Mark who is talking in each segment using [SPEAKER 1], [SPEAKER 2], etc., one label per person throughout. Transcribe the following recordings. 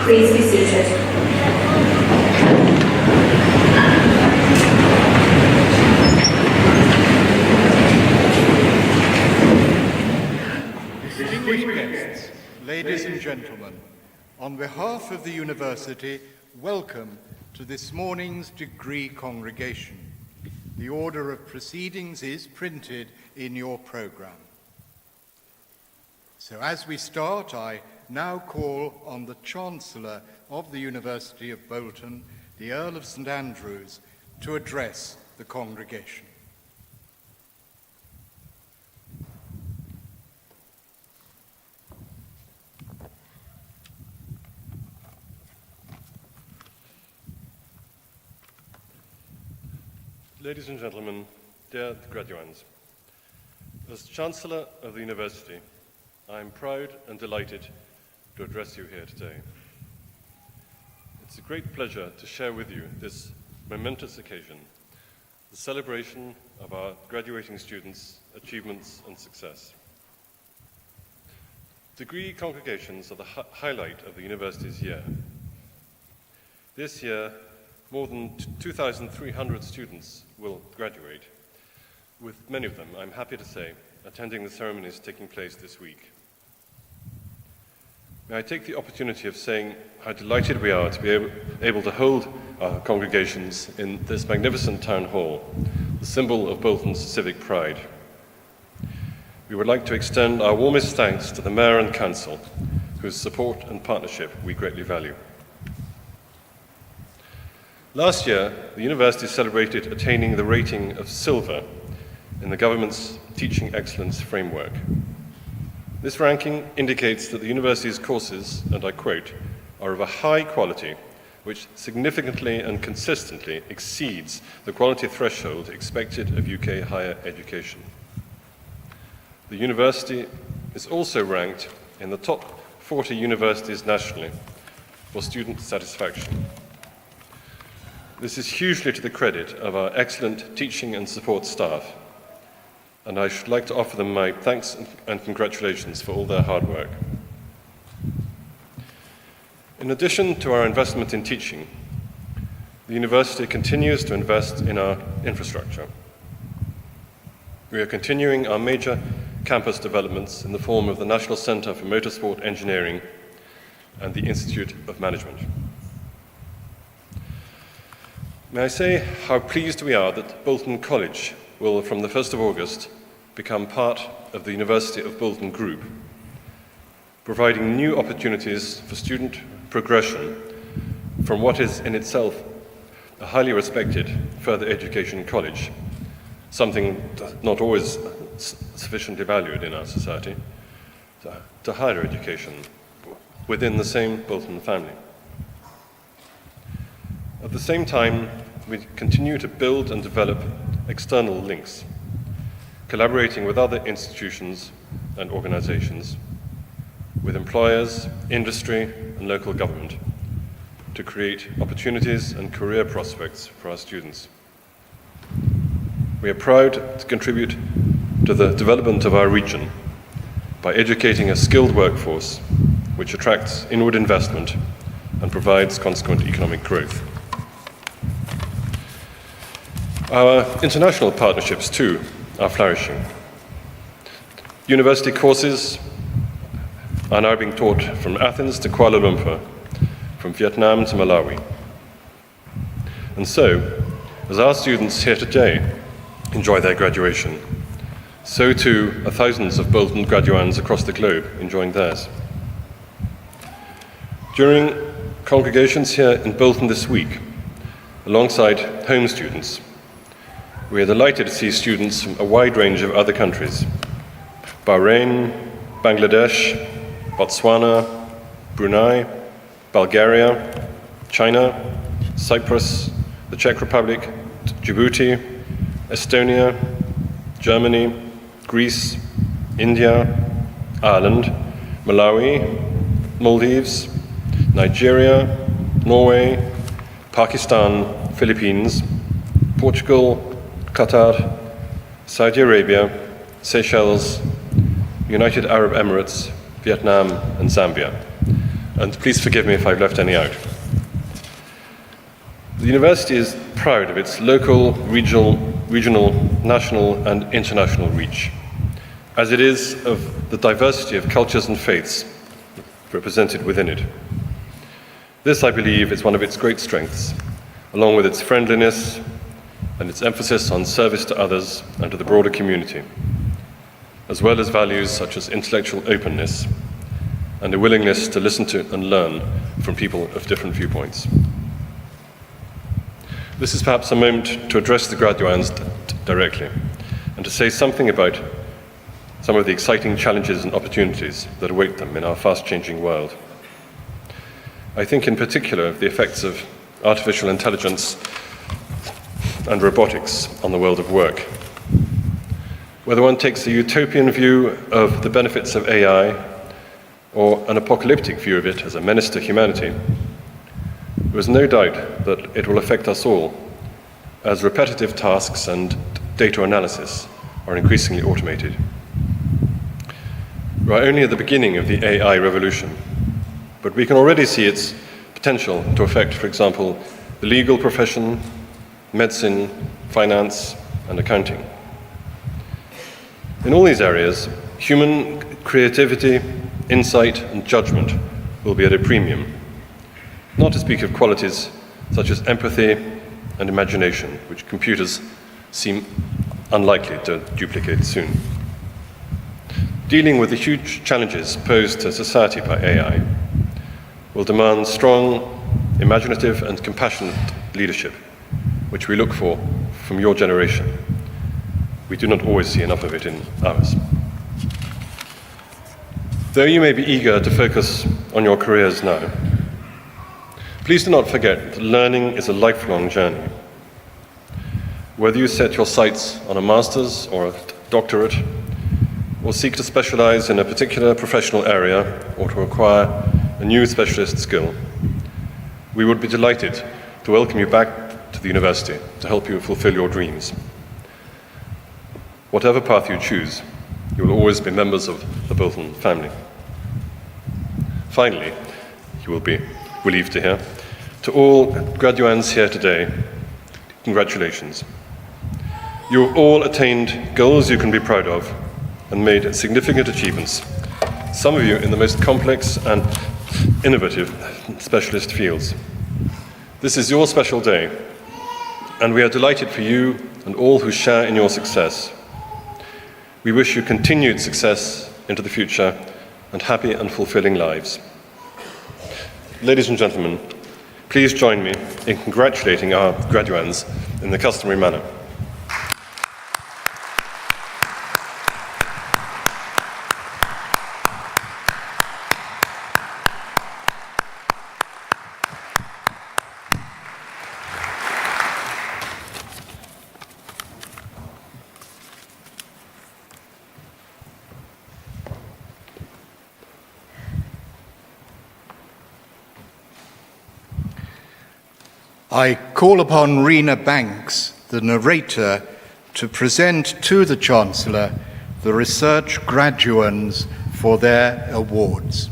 [SPEAKER 1] Please be seated.
[SPEAKER 2] Distinguished guests, ladies and gentlemen, on behalf of the University, welcome to this morning's degree congregation. The order of proceedings is printed in your programme. So as we start, I now call on the Chancellor of the University of Bolton, the Earl of St Andrews, to address the congregation.
[SPEAKER 3] Ladies and gentlemen, dear graduands, as Chancellor of the University, I am proud and delighted to address you here today. It's a great pleasure to share with you this momentous occasion, the celebration of our graduating students' achievements and success. Degree congregations are the highlight of the university's year. This year, more than 2,300 students will graduate, with many of them, I'm happy to say, attending the ceremonies taking place this week. May I take the opportunity of saying how delighted we are to be able to hold our congregations in this magnificent town hall, the symbol of Bolton's civic pride. We would like to extend our warmest thanks to the Mayor and Council, whose support and partnership we greatly value. Last year, the university celebrated attaining the rating of Silver in the government's Teaching Excellence Framework. This ranking indicates that the university's courses, and I quote, are of a high quality which significantly and consistently exceeds the quality threshold expected of UK higher education. The university is also ranked in the top 40 universities nationally for student satisfaction. This is hugely to the credit of our excellent teaching and support staff, and I should like to offer them my thanks and congratulations for all their hard work. In addition to our investment in teaching, the university continues to invest in our infrastructure. We are continuing our major campus developments in the form of the National Centre for Motorsport Engineering and the Institute of Management. May I say how pleased we are that Bolton College will, from the 1st of August, become part of the University of Bolton Group, providing new opportunities for student progression from what is in itself a highly respected further education college, something not always sufficiently valued in our society, to higher education within the same Bolton family. At the same time, we continue to build and develop external links, collaborating with other institutions and organizations, with employers, industry, and local government to create opportunities and career prospects for our students. We are proud to contribute to the development of our region by educating a skilled workforce which attracts inward investment and provides consequent economic growth. Our international partnerships, too, are flourishing. University courses are now being taught from Athens to Kuala Lumpur, from Vietnam to Malawi. And so, as our students here today enjoy their graduation, so too are thousands of Bolton graduands across the globe enjoying theirs. During congregations here in Bolton this week, alongside home students, we are delighted to see students from a wide range of other countries: Bahrain, Bangladesh, Botswana, Brunei, Bulgaria, China, Cyprus, the Czech Republic, Djibouti, Estonia, Germany, Greece, India, Ireland, Malawi, Maldives, Nigeria, Norway, Pakistan, Philippines, Portugal, Qatar, Saudi Arabia, Seychelles, United Arab Emirates, Vietnam, and Zambia, and please forgive me if I've left any out. The university is proud of its local, regional, national and international reach, as it is of the diversity of cultures and faiths represented within it. This, I believe, is one of its great strengths, along with its friendliness and its emphasis on service to others and to the broader community, as well as values such as intellectual openness and a willingness to listen to and learn from people of different viewpoints. This is perhaps a moment to address the Graduands directly and to say something about some of the exciting challenges and opportunities that await them in our fast-changing world. I think in particular of the effects of artificial intelligence and robotics on the world of work. Whether one takes a utopian view of the benefits of AI or an apocalyptic view of it as a menace to humanity, there is no doubt that it will affect us all, as repetitive tasks and data analysis are increasingly automated. We are only at the beginning of the AI revolution, but we can already see its potential to affect, for example, the legal profession, medicine, finance, and accounting. In all these areas, human creativity, insight, and judgment will be at a premium, not to speak of qualities such as empathy and imagination, which computers seem unlikely to duplicate soon. Dealing with the huge challenges posed to society by AI will demand strong, imaginative, and compassionate leadership, which we look for from your generation. We do not always see enough of it in ours. Though you may be eager to focus on your careers now, please do not forget that learning is a lifelong journey. Whether you set your sights on a master's or a doctorate, or seek to specialize in a particular professional area or to acquire a new specialist skill, we would be delighted to welcome you back to the university to help you fulfill your dreams. Whatever path you choose, you will always be members of the Bolton family. Finally, you will be relieved to hear, to all graduands here today, congratulations. You have all attained goals you can be proud of and made significant achievements, some of you in the most complex and innovative specialist fields. This is your special day, and we are delighted for you and all who share in your success. We wish you continued success into the future and happy and fulfilling lives. Ladies and gentlemen, please join me in congratulating our graduands in the customary manner.
[SPEAKER 2] I call upon Rena Banks, the narrator, to present to the Chancellor the research graduands for their awards.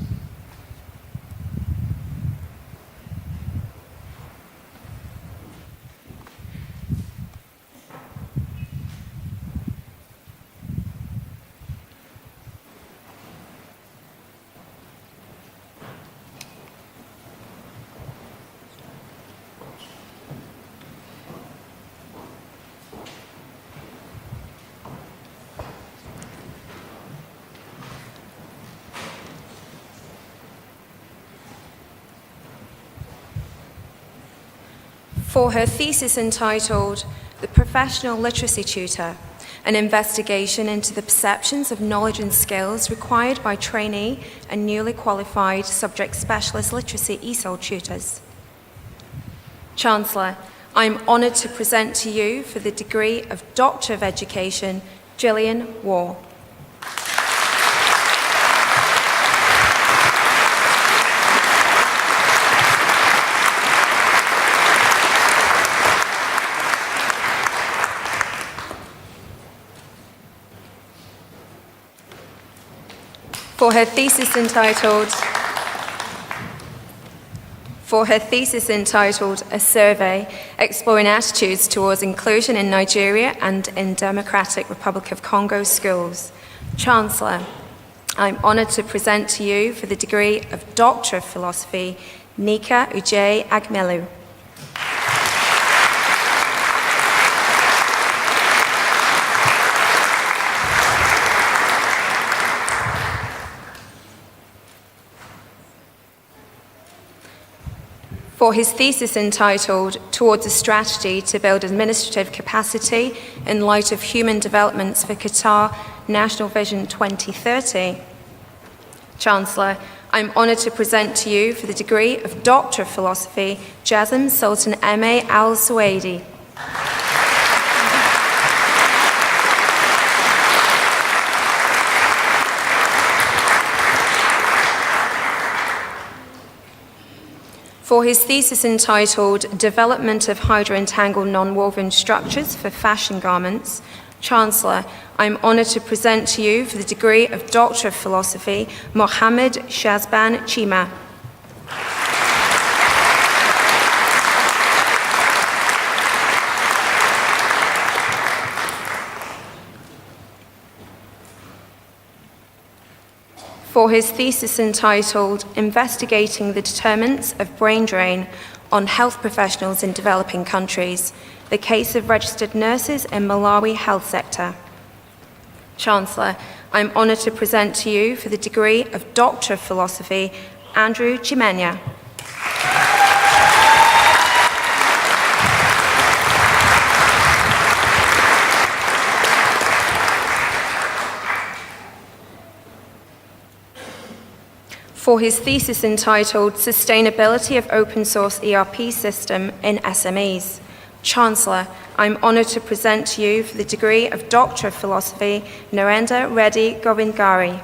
[SPEAKER 1] For her thesis entitled The Professional Literacy Tutor, an investigation into the perceptions of knowledge and skills required by trainee and newly qualified subject specialist literacy ESOL tutors. Chancellor, I am honoured to present to you for the degree of Doctor of Education, Gillian Waugh. For her thesis entitled for her thesis entitled A Survey Exploring Attitudes Towards Inclusion in Nigeria and in Democratic Republic of Congo Schools. Chancellor, I'm honoured to present to you for the degree of Doctor of Philosophy, Nika Ujay Agmelu. For his thesis entitled Towards a Strategy to Build Administrative Capacity in Light of Human Developments for Qatar National Vision 2030. Chancellor, I'm honoured to present to you for the degree of Doctor of Philosophy, Jasm Sultan M.A. Al-Suwaidi. For his thesis entitled Development of Hydroentangled Non-Woven Structures for Fashion Garments, Chancellor, I'm honoured to present to you for the degree of Doctor of Philosophy, Mohammed Shazban Chima. For his thesis entitled Investigating the Determinants of Brain Drain on Health Professionals in Developing Countries, the Case of Registered Nurses in Malawi Health Sector. Chancellor, I'm honoured to present to you for the degree of Doctor of Philosophy, Andrew Chimenya. For his thesis entitled Sustainability of Open Source ERP System in SMEs. Chancellor, I'm honoured to present to you for the degree of Doctor of Philosophy, Narendra Reddy Govindgari.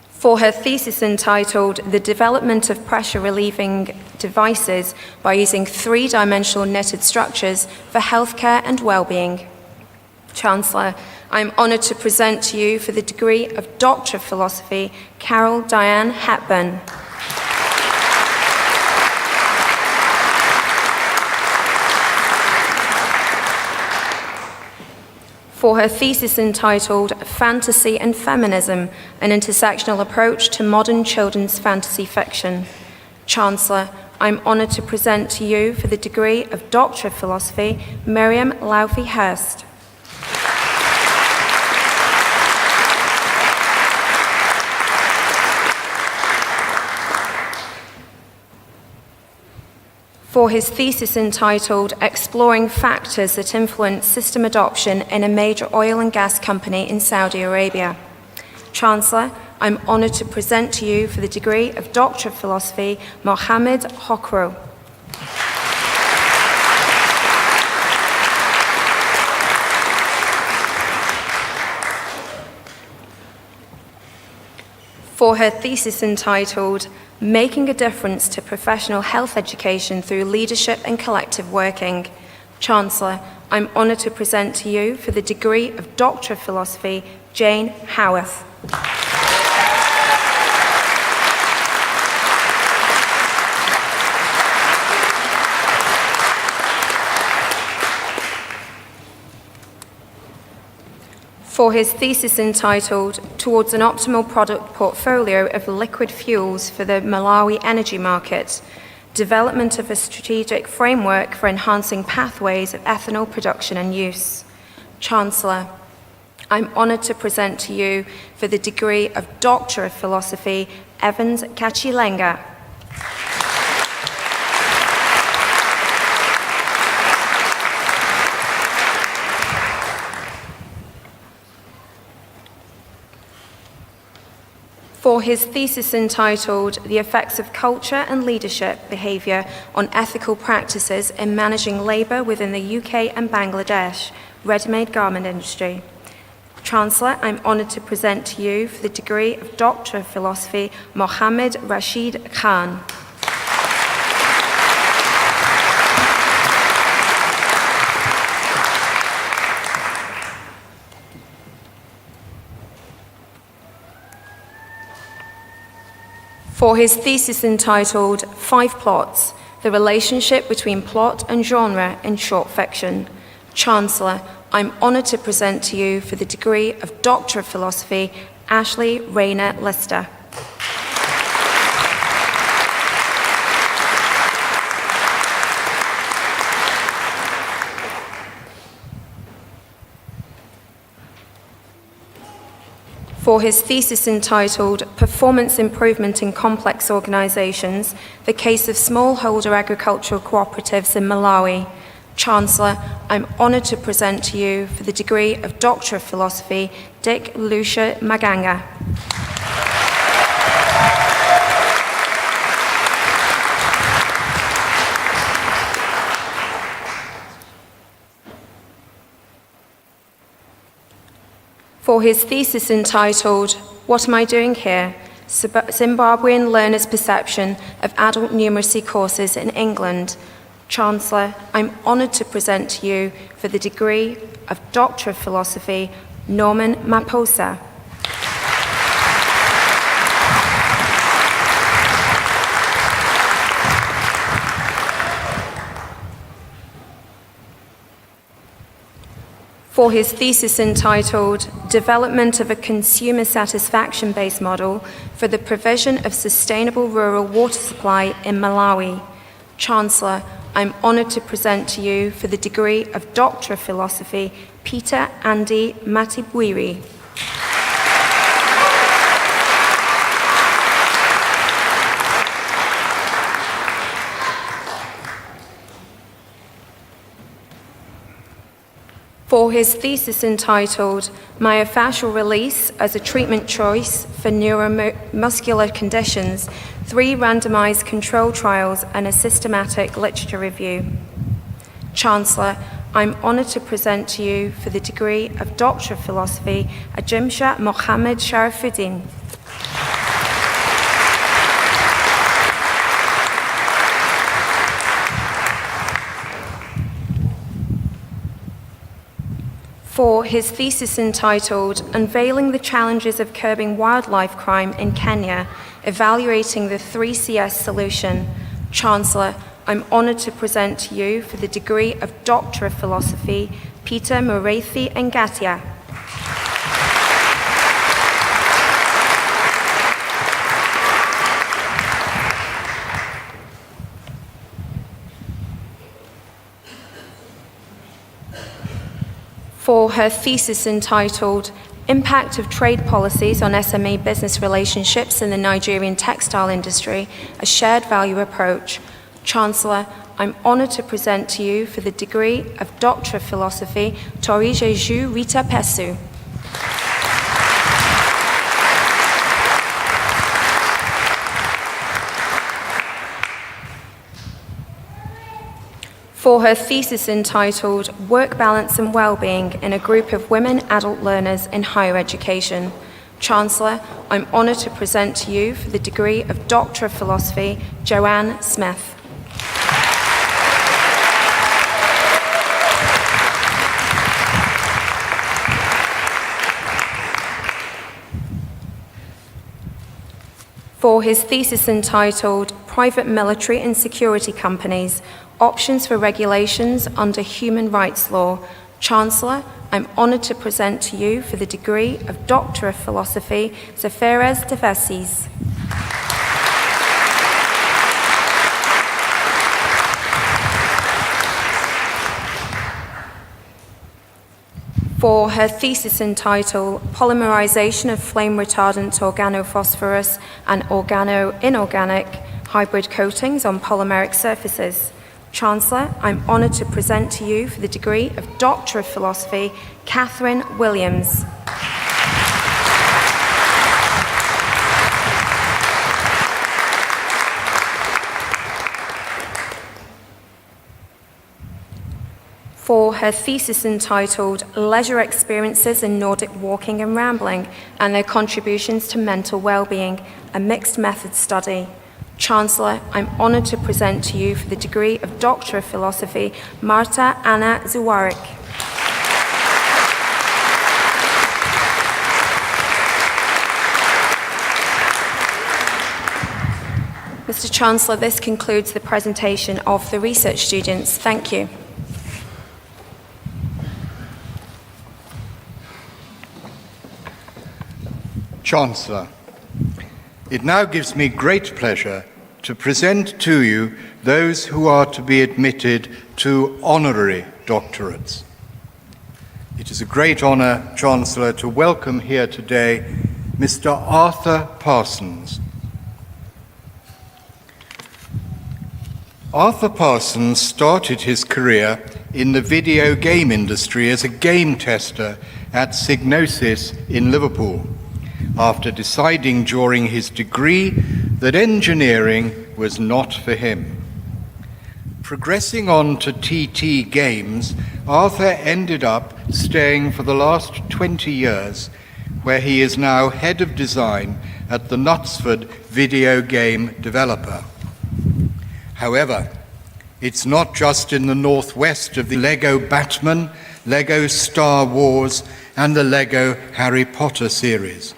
[SPEAKER 1] For her thesis entitled The Development of Pressure Relieving Devices by Using Three-Dimensional Knitted Structures for Healthcare and Wellbeing. Chancellor, I'm honoured to present to you for the degree of Doctor of Philosophy, Carol Diane Hepburn. For her thesis entitled Fantasy and Feminism, an Intersectional Approach to Modern Children's Fantasy Fiction. Chancellor, I'm honoured to present to you for the degree of Doctor of Philosophy, Miriam Laufey Hurst. For his thesis entitled Exploring Factors that Influence System Adoption in a Major Oil and Gas Company in Saudi Arabia. Chancellor, I'm honoured to present to you for the degree of Doctor of Philosophy, Mohammed Hokro. For her thesis entitled Making a Difference to Professional Health Education Through Leadership and Collective Working. Chancellor, I'm honoured to present to you for the degree of Doctor of Philosophy, Jane Howarth. For his thesis entitled Towards an Optimal Product Portfolio of Liquid Fuels for the Malawi Energy Market, Development of a Strategic Framework for Enhancing Pathways of Ethanol Production and Use. Chancellor, I'm honoured to present to you for the degree of Doctor of Philosophy, Evans Kachilenga. For his thesis entitled The Effects of Culture and Leadership Behaviour on Ethical Practices in Managing Labour within the UK and Bangladesh Ready-Made Garment Industry. Chancellor, I'm honoured to present to you for the degree of Doctor of Philosophy, Mohammed Rashid Khan. For his thesis entitled Five Plots, the relationship between plot and genre in short fiction. Chancellor, I'm honoured to present to you for the degree of Doctor of Philosophy, Ashley Rayner Lister. For his thesis entitled Performance Improvement in Complex Organizations, the Case of Smallholder Agricultural Cooperatives in Malawi. Chancellor, I'm honoured to present to you for the degree of Doctor of Philosophy, Dick Lucia Maganga. For his thesis entitled, What Am I Doing Here? Zimbabwean Learners' Perception of Adult Numeracy Courses in England. Chancellor, I'm honoured to present to you for the degree of Doctor of Philosophy, Norman Maposa. For his thesis entitled Development of a Consumer Satisfaction-Based Model for the Provision of Sustainable Rural Water Supply in Malawi. Chancellor, I'm honoured to present to you for the degree of Doctor of Philosophy, Peter Andy Matibwiri. For his thesis entitled Myofascial Release as a Treatment Choice for Neuromuscular Conditions, 3 randomized control trials and a systematic literature review. Chancellor, I'm honoured to present to you for the degree of Doctor of Philosophy, Ajimsha Mohammed Sharifuddin. For his thesis entitled Unveiling the Challenges of Curbing Wildlife Crime in Kenya, Evaluating the 3CS Solution. Chancellor, I'm honoured to present to you for the degree of Doctor of Philosophy, Peter Mureithi Ngatia. For her thesis entitled Impact of Trade Policies on SME Business Relationships in the Nigerian Textile Industry, a Shared Value Approach. Chancellor, I'm honoured to present to you for the degree of Doctor of Philosophy, Torije Rita Pesu. For her thesis entitled Work Balance and Wellbeing in a Group of Women Adult Learners in Higher Education. Chancellor, I'm honoured to present to you for the degree of Doctor of Philosophy, Joanne Smith. For his thesis entitled Private Military and Security Companies, Options for Regulations under Human Rights Law. Chancellor, I'm honoured to present to you for the degree of Doctor of Philosophy, Zeferes Devesis. For her thesis entitled Polymerization of Flame Retardant Organophosphorus and Organo-Inorganic Hybrid Coatings on Polymeric Surfaces. Chancellor, I'm honoured to present to you for the degree of Doctor of Philosophy, Catherine Williams. For her thesis entitled Leisure Experiences in Nordic Walking and Rambling and Their Contributions to Mental Wellbeing, a Mixed Method Study. Chancellor, I'm honoured to present to you for the degree of Doctor of Philosophy, Marta Anna Zuwarik. Mr. Chancellor, this concludes the presentation of the research students. Thank you.
[SPEAKER 2] Chancellor, it now gives me great pleasure to present to you those who are to be admitted to honorary doctorates. It is a great honour, Chancellor, to welcome here today Mr. Arthur Parsons. Arthur Parsons started his career in the video game industry as a game tester at Psygnosis in Liverpool, after deciding during his degree that engineering was not for him. Progressing on to TT Games, Arthur ended up staying for the last 20 years, where he is now head of design at the Knutsford video game developer. However, it's not just in the northwest of the Lego Batman, Lego Star Wars, and the Lego Harry Potter series.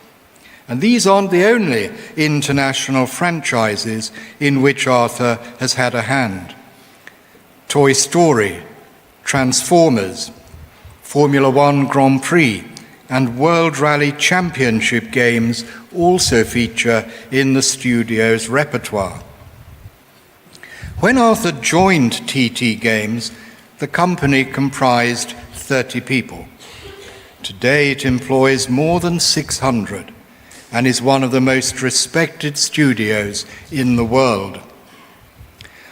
[SPEAKER 2] And these aren't the only international franchises in which Arthur has had a hand. Toy Story, Transformers, Formula One Grand Prix, and World Rally Championship games also feature in the studio's repertoire. When Arthur joined TT Games, the company comprised 30 people. Today it employs more than 600 and is one of the most respected studios in the world.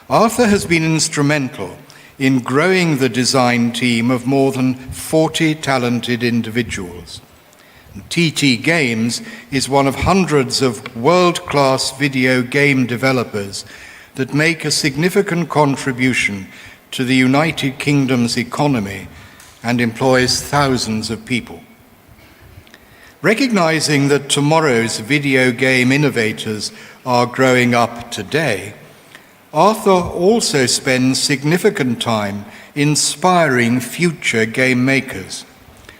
[SPEAKER 2] Arthur has been instrumental in growing the design team of more than 40 talented individuals. TT Games is one of hundreds of world-class video game developers that make a significant contribution to the United Kingdom's economy and employs thousands of people. Recognizing that tomorrow's video game innovators are growing up today, Arthur also spends significant time inspiring future game makers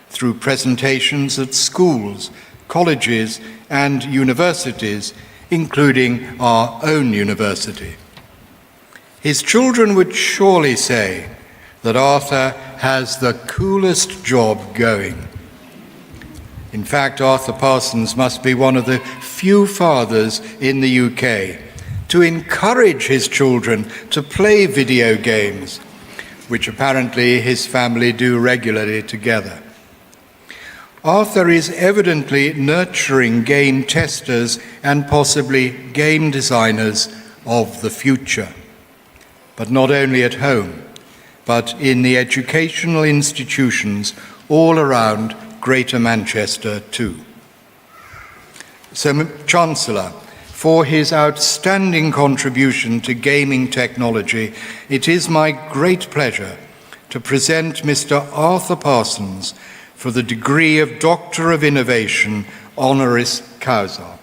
[SPEAKER 2] through presentations at schools, colleges, and universities, including our own university. His children would surely say that Arthur has the coolest job going. In fact, Arthur Parsons must be one of the few fathers in the UK to encourage his children to play video games, which apparently his family do regularly together. Arthur is evidently nurturing game testers and possibly game designers of the future, but not only at home, but in the educational institutions all around Greater Manchester too. So, Chancellor, for his outstanding contribution to gaming technology, it is my great pleasure to present Mr. Arthur Parsons for the degree of Doctor of Innovation, honoris causa.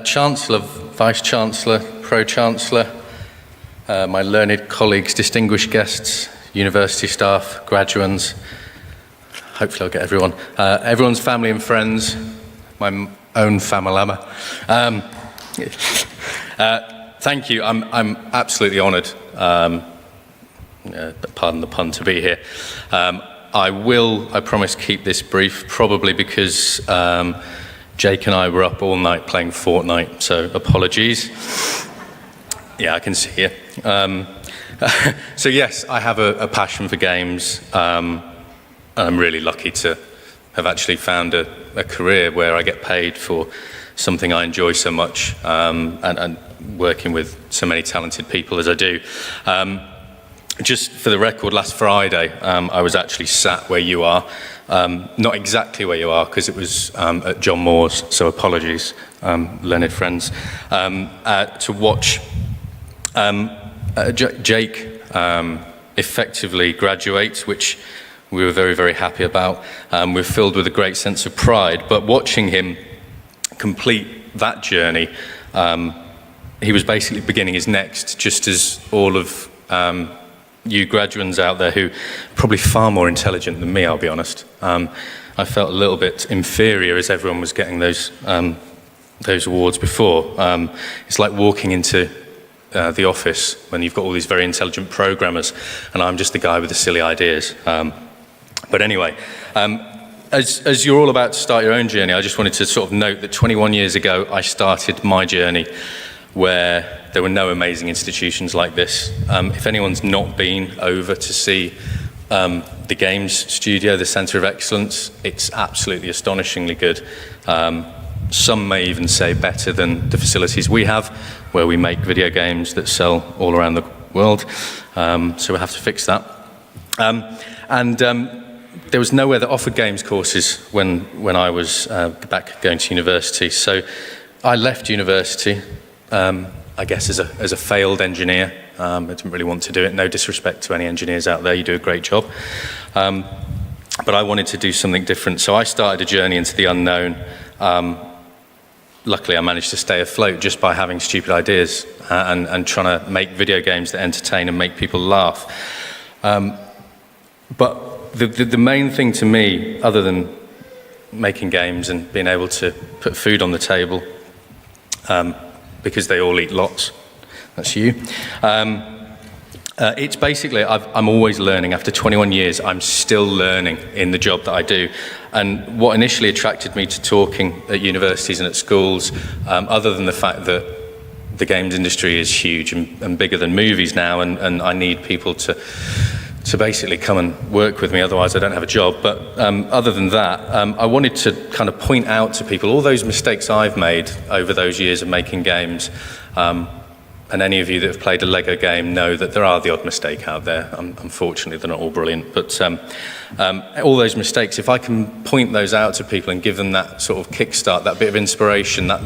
[SPEAKER 4] Chancellor, Vice-Chancellor, Pro-Chancellor, my learned colleagues, distinguished guests, university staff, graduands, hopefully I'll get everyone, everyone's family and friends, my own familama. Thank you, I'm absolutely honoured, pardon the pun, to be here. I promise, keep this brief, probably because Jake and I were up all night playing Fortnite, so apologies. Yeah, I can see you. So yes, I have a passion for games. And I'm really lucky to have actually found a career where I get paid for something I enjoy so much, and working with so many talented people as I do. Just for the record, last Friday, I was actually sat where you are. Not exactly where you are, because it was at John Moore's, so apologies, learned friends, to watch Jake effectively graduate, which we were very, very happy about. We're filled with a great sense of pride, but watching him complete that journey, he was basically beginning his next, just as all of you graduands out there who are probably far more intelligent than me, I'll be honest. I felt a little bit inferior as everyone was getting those awards before. It's like walking into the office when you've got all these very intelligent programmers and I'm just the guy with the silly ideas. But anyway, as you're all about to start your own journey, I just wanted to sort of note that 21 years ago I started my journey where there were no amazing institutions like this. If anyone's not been over to see the Games Studio, the Centre of Excellence, it's absolutely astonishingly good. Some may even say better than the facilities we have, where we make video games that sell all around the world. So we'll have to fix that. There was nowhere that offered games courses when I was back going to university. So I left university, I guess as a failed engineer. I didn't really want to do it. No disrespect to any engineers out there, you do a great job. But I wanted to do something different. So I started a journey into the unknown. Luckily, I managed to stay afloat just by having stupid ideas and trying to make video games that entertain and make people laugh. But the main thing to me, other than making games and being able to put food on the table, because they all eat lots, that's you. It's basically, I'm always learning. After 21 years, I'm still learning in the job that I do. And what initially attracted me to talking at universities and at schools, other than the fact that the games industry is huge and bigger than movies now, and I need people to basically come and work with me, otherwise I don't have a job. But other than that, I wanted to kind of point out to people all those mistakes I've made over those years of making games. And any of you that have played a Lego game know that there are the odd mistake out there. Unfortunately, they're not all brilliant. But all those mistakes, if I can point those out to people and give them that sort of kickstart, that bit of inspiration, that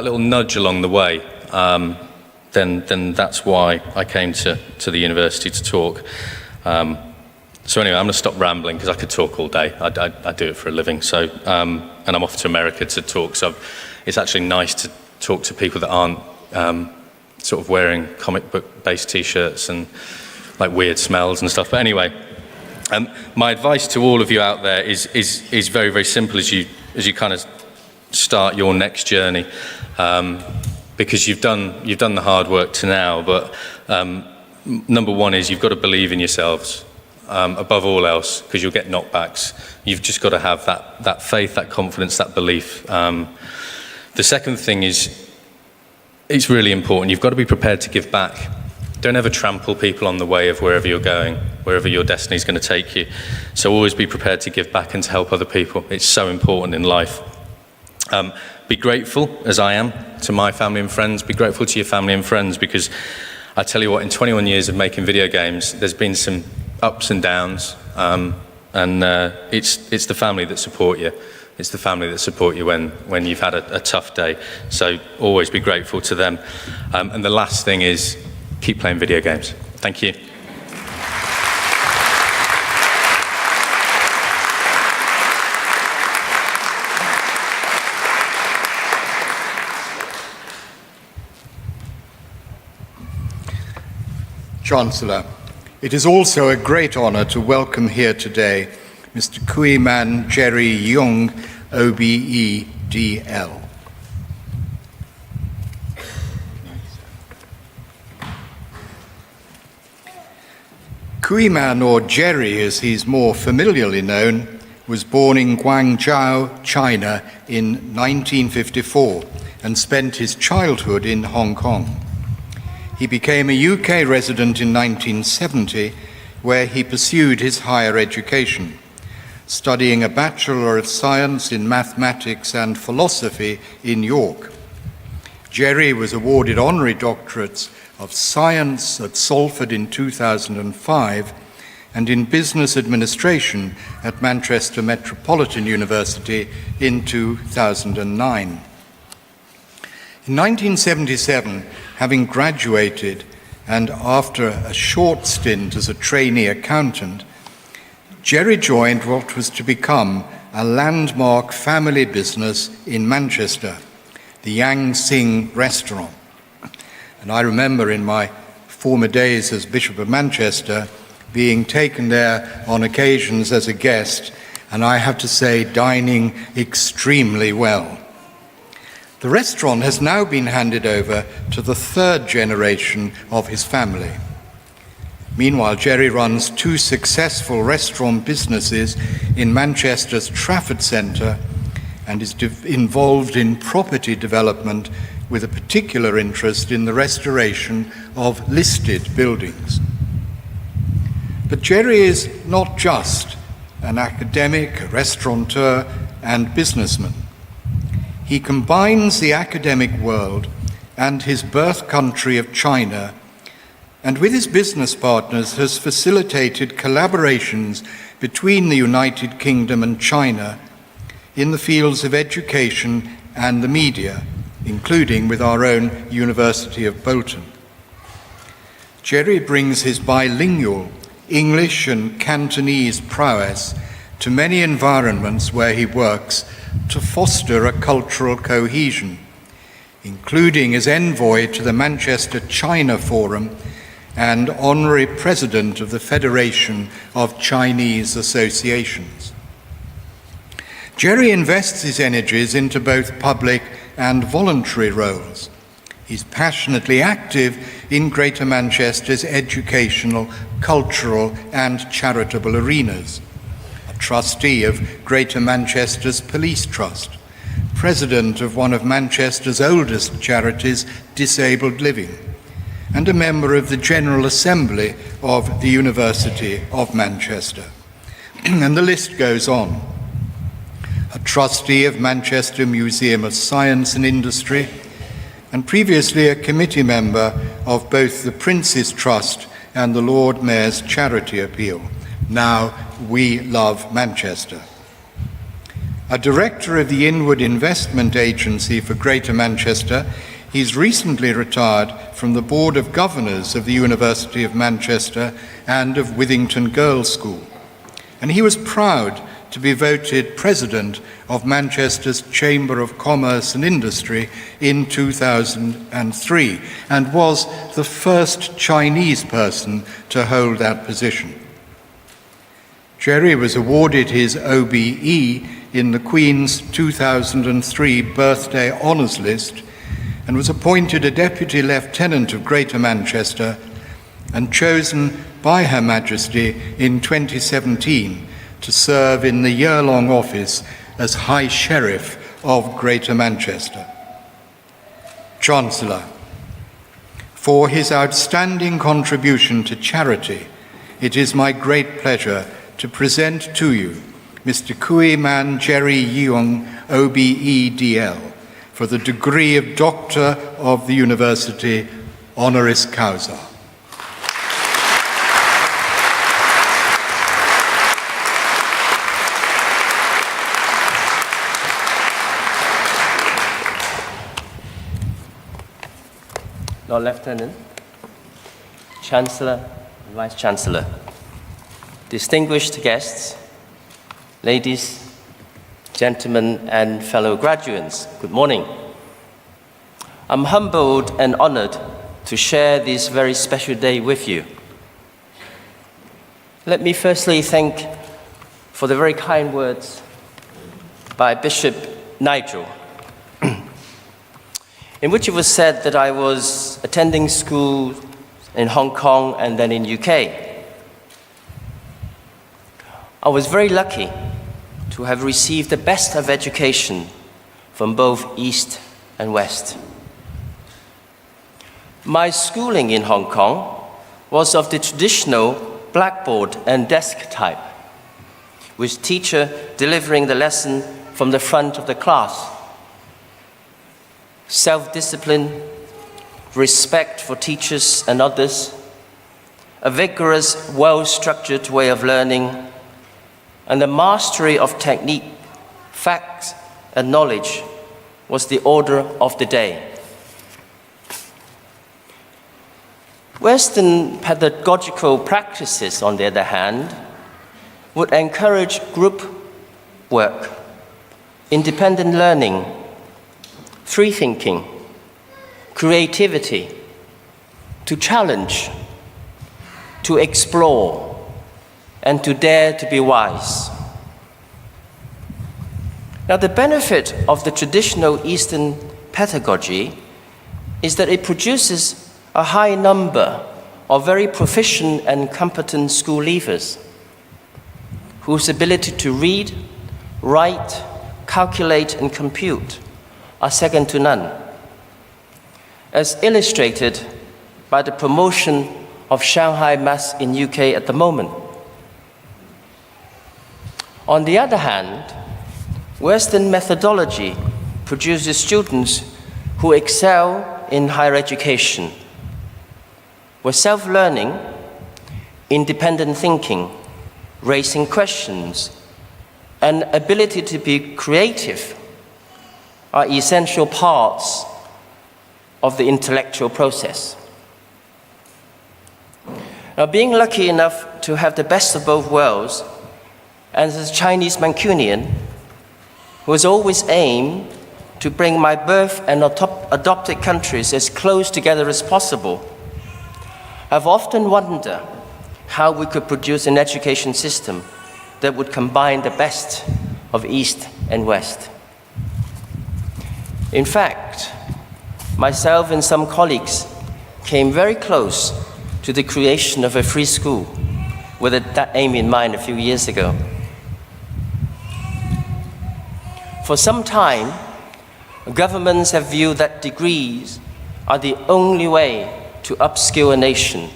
[SPEAKER 4] little nudge along the way, then that's why I came to the university to talk. So anyway, I'm going to stop rambling because I could talk all day. I do it for a living. So, and I'm off to America to talk. So it's actually nice to talk to people that aren't sort of wearing comic book-based T-shirts and like weird smells and stuff. But anyway, my advice to all of you out there is very, very simple as you kind of start your next journey, because you've done the hard work to now. But number one is you've got to believe in yourselves above all else, because you'll get knockbacks. You've just got to have that faith, that confidence, that belief. The second thing is, it's really important. You've got to be prepared to give back. Don't ever trample people on the way of wherever you're going, wherever your destiny is going to take you. So always be prepared to give back and to help other people. It's so important in life. Be grateful, as I am, to my family and friends. Be grateful to your family and friends, because I tell you what, in 21 years of making video games, there's been some ups and downs, and it's the family that support you. It's the family that support you when you've had a tough day. So always be grateful to them. And the last thing is, keep playing video games. Thank you.
[SPEAKER 2] Chancellor, it is also a great honour to welcome here today Mr. Kui Man Jerry Young, OBE-DL. Kui Man, or Jerry as he's more familiarly known, was born in Guangzhou, China in 1954 and spent his childhood in Hong Kong. He became a UK resident in 1970, where he pursued his higher education, studying a Bachelor of Science in Mathematics and Philosophy in York. Jerry was awarded honorary doctorates of Science at Salford in 2005 and in Business Administration at Manchester Metropolitan University in 2009. In 1977, having graduated and after a short stint as a trainee accountant, Jerry joined what was to become a landmark family business in Manchester, the Yang Sing Restaurant. And I remember in my former days as Bishop of Manchester being taken there on occasions as a guest, and I have to say, dining extremely well. The restaurant has now been handed over to the third generation of his family. Meanwhile, Jerry runs two successful restaurant businesses in Manchester's Trafford Centre and is involved in property development with a particular interest in the restoration of listed buildings. But Jerry is not just an academic, a restaurateur, and businessman. He combines the academic world and his birth country of China, and with his business partners has facilitated collaborations between the United Kingdom and China in the fields of education and the media, including with our own University of Bolton. Jerry brings his bilingual English and Cantonese prowess to many environments where he works to foster a cultural cohesion, including as envoy to the Manchester China Forum and honorary president of the Federation of Chinese Associations. Jerry invests his energies into both public and voluntary roles. He's passionately active in Greater Manchester's educational, cultural, and charitable arenas. A trustee of Greater Manchester's Police Trust, president of one of Manchester's oldest charities, Disabled Living, and a member of the General Assembly of the University of Manchester. And the list goes on. A trustee of Manchester Museum of Science and Industry, and previously a committee member of both the Prince's Trust and the Lord Mayor's Charity Appeal, now We Love Manchester. A director of the Inward Investment Agency for Greater Manchester, he's recently retired from the Board of Governors of the University of Manchester and of Withington Girls' School, and he was proud to be voted President of Manchester's Chamber of Commerce and Industry in 2003 and was the first Chinese person to hold that position. Jerry was awarded his OBE in the Queen's 2003 Birthday Honours List and was appointed a Deputy Lieutenant of Greater Manchester and chosen by Her Majesty in 2017 to serve in the year-long office as High Sheriff of Greater Manchester. Chancellor, for his outstanding contribution to charity, it is my great pleasure to present to you Mr. Kui Man Jerry Yeung, OBE-DL, for the degree of Doctor of the University, honoris causa.
[SPEAKER 5] Lord Lieutenant, Chancellor, and Vice Chancellor, distinguished guests, ladies, gentlemen, and fellow graduates, good morning. I'm humbled and honored to share this very special day with you. Let me firstly thank for the very kind words by Bishop Nigel, in which it was said that I was attending school in Hong Kong and then in UK. I was very lucky to have received the best of education from both East and West. My schooling in Hong Kong was of the traditional blackboard and desk type, with teacher delivering the lesson from the front of the class. Self-discipline, respect for teachers and others, a vigorous, well-structured way of learning, and the mastery of technique, facts, and knowledge was the order of the day. Western pedagogical practices, on the other hand, would encourage group work, independent learning, free thinking, creativity, to challenge, to explore, and to dare to be wise. Now, the benefit of the traditional Eastern pedagogy is that it produces a high number of very proficient and competent school leavers whose ability to read, write, calculate, and compute are second to none, as illustrated by the promotion of Shanghai Maths in UK at the moment. On the other hand, Western methodology produces students who excel in higher education, where self-learning, independent thinking, raising questions, and ability to be creative are essential parts of the intellectual process. Now, being lucky enough to have the best of both worlds, and as a Chinese Mancunian, who has always aimed to bring my birth and adopted countries as close together as possible, I've often wondered how we could produce an education system that would combine the best of East and West. In fact, myself and some colleagues came very close to the creation of a free school with that aim in mind a few years ago. For some time, governments have viewed that degrees are the only way to upskill a nation.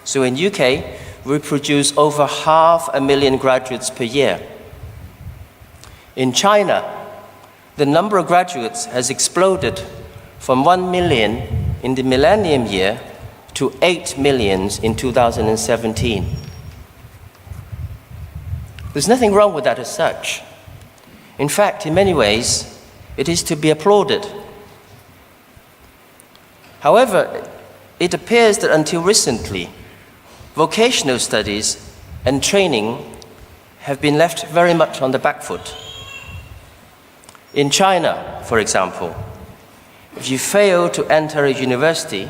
[SPEAKER 5] So in UK, we produce over 500,000 graduates per year. In China, the number of graduates has exploded from 1 million in the millennium year to 8 million in 2017. There's nothing wrong with that as such. In fact, in many ways, it is to be applauded. However, it appears that until recently, vocational studies and training have been left very much on the back foot. In China, for example, if you fail to enter a university,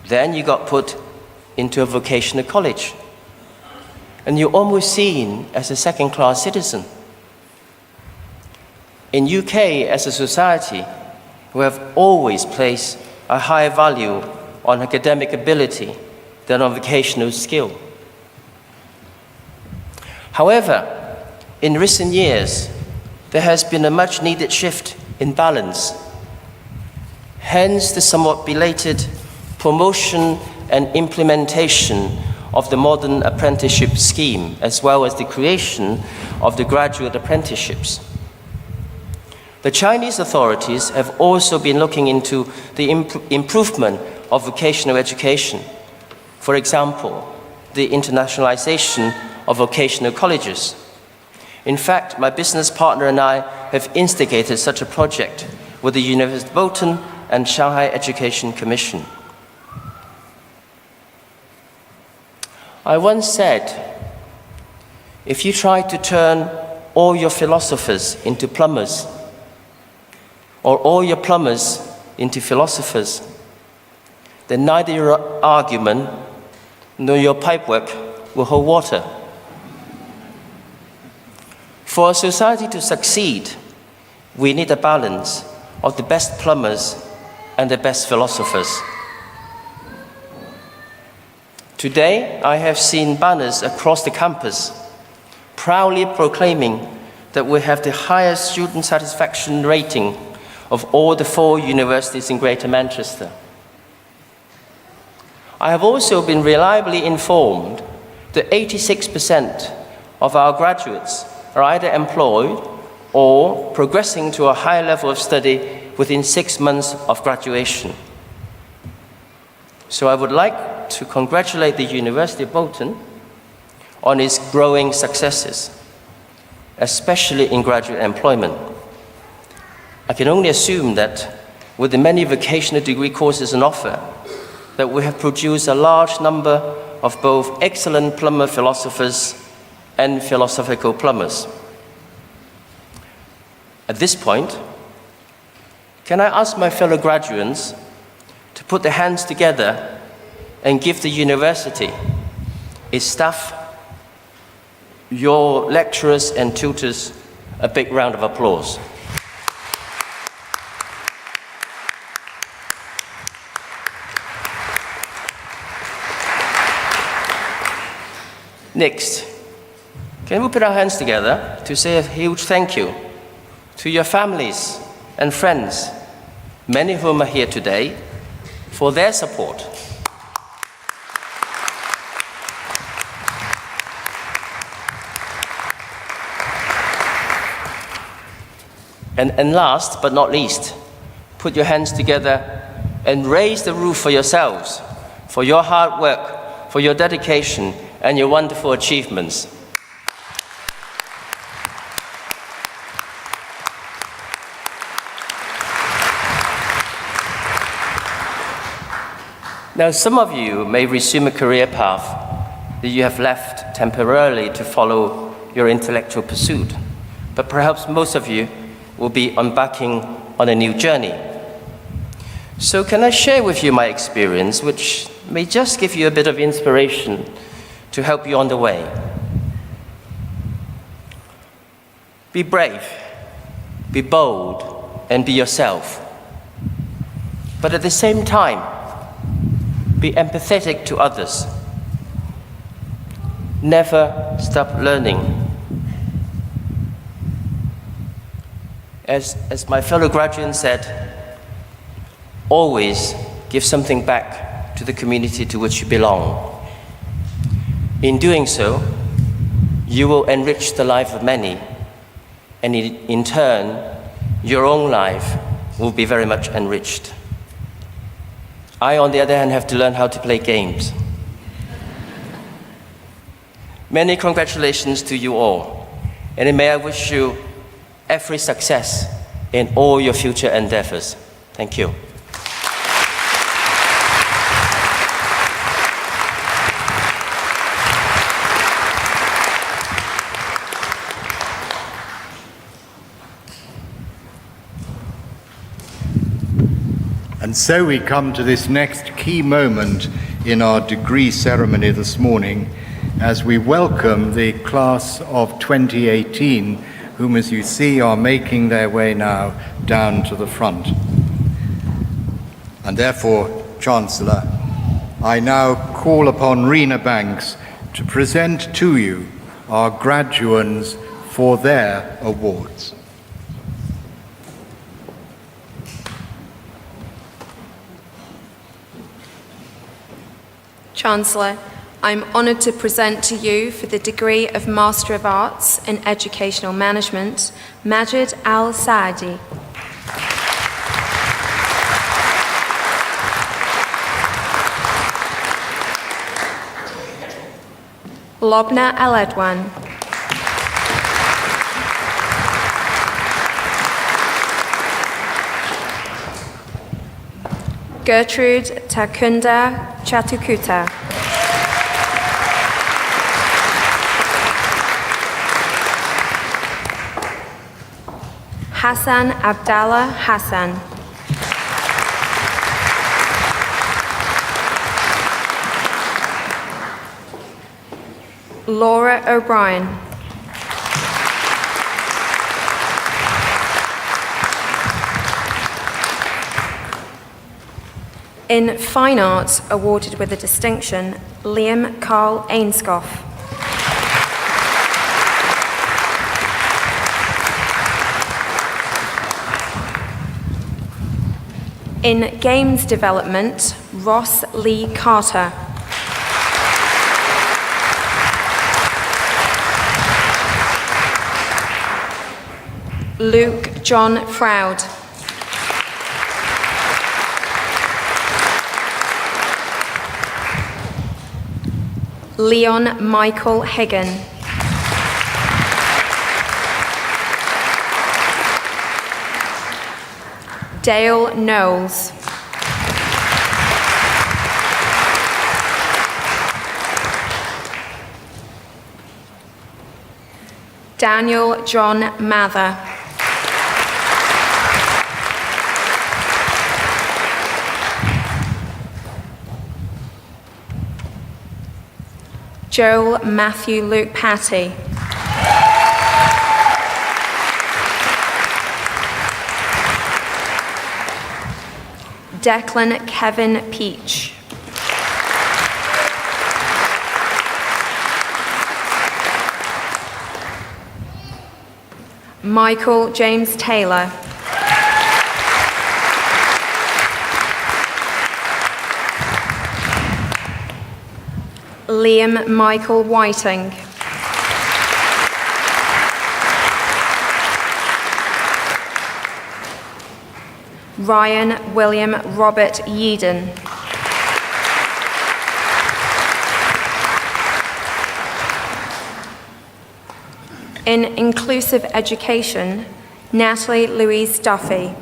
[SPEAKER 5] then you got put into a vocational college, and you're almost seen as a second-class citizen. In UK, as a society, we have always placed a higher value on academic ability than on vocational skill. However, in recent years, there has been a much-needed shift in balance. Hence, the somewhat belated promotion and implementation of the modern apprenticeship scheme, as well as the creation of the graduate apprenticeships. The Chinese authorities have also been looking into the improvement of vocational education. For example, the internationalization of vocational colleges. In fact, my business partner and I have instigated such a project with the University of Bolton and Shanghai Education Commission. I once said, if you try to turn all your philosophers into plumbers, or all your plumbers into philosophers, then neither your argument nor your pipework will hold water. For a society to succeed, we need a balance of the best plumbers and the best philosophers. Today, I have seen banners across the campus proudly proclaiming that we have the highest student satisfaction rating of all the 4 universities in Greater Manchester. I have also been reliably informed that 86% of our graduates are either employed or progressing to a higher level of study within 6 months of graduation. So I would like to congratulate the University of Bolton on its growing successes, especially in graduate employment. I can only assume that with the many vocational degree courses on offer, that we have produced a large number of both excellent plumber philosophers and philosophical plumbers. At this point, can I ask my fellow graduates to put their hands together and give the university, its staff, your lecturers and tutors a big round of applause. Next, can we put our hands together to say a huge thank you to your families and friends, many of whom are here today, for their support. And last but not least, put your hands together and raise the roof for yourselves, for your hard work, for your dedication, and your wonderful achievements. Now, some of you may resume a career path that you have left temporarily to follow your intellectual pursuit, but perhaps most of you will be embarking on a new journey. So can I share with you my experience, which may just give you a bit of inspiration to help you on the way? Be brave, be bold, and be yourself. But at the same time, be empathetic to others. Never stop learning. As my fellow graduands said, always give something back to the community to which you belong. In doing so, you will enrich the life of many, and in turn, your own life will be very much enriched. I, on the other hand, have to learn how to play games. Many congratulations to you all, and may I wish you every success in all your future endeavors. Thank you.
[SPEAKER 2] And so we come to this next key moment in our degree ceremony this morning, as we welcome the class of 2018, whom, as you see, are making their way now down to the front. And therefore, Chancellor, I now call upon Rena Banks to present to you our graduands for their awards.
[SPEAKER 1] Chancellor, I'm honoured to present to you for the degree of Master of Arts in Educational Management, Majid Al-Saadi. Lobna Al-Edwan. Gertrude Takunda Chatukuta. Hassan Abdallah Hassan. Laura O'Brien. In Fine Arts, awarded with a distinction, Liam Carl Ainscough. In Games Development, Ross Lee Carter. Luke John Froud. Leon Michael Higgin. Dale Knowles. Daniel John Mather. Joel Matthew Luke Patty. Declan Kevin Peach. Michael James Taylor. Liam Michael Whiting. Ryan William Robert Yeadon. In Inclusive Education, Natalie Louise Duffy.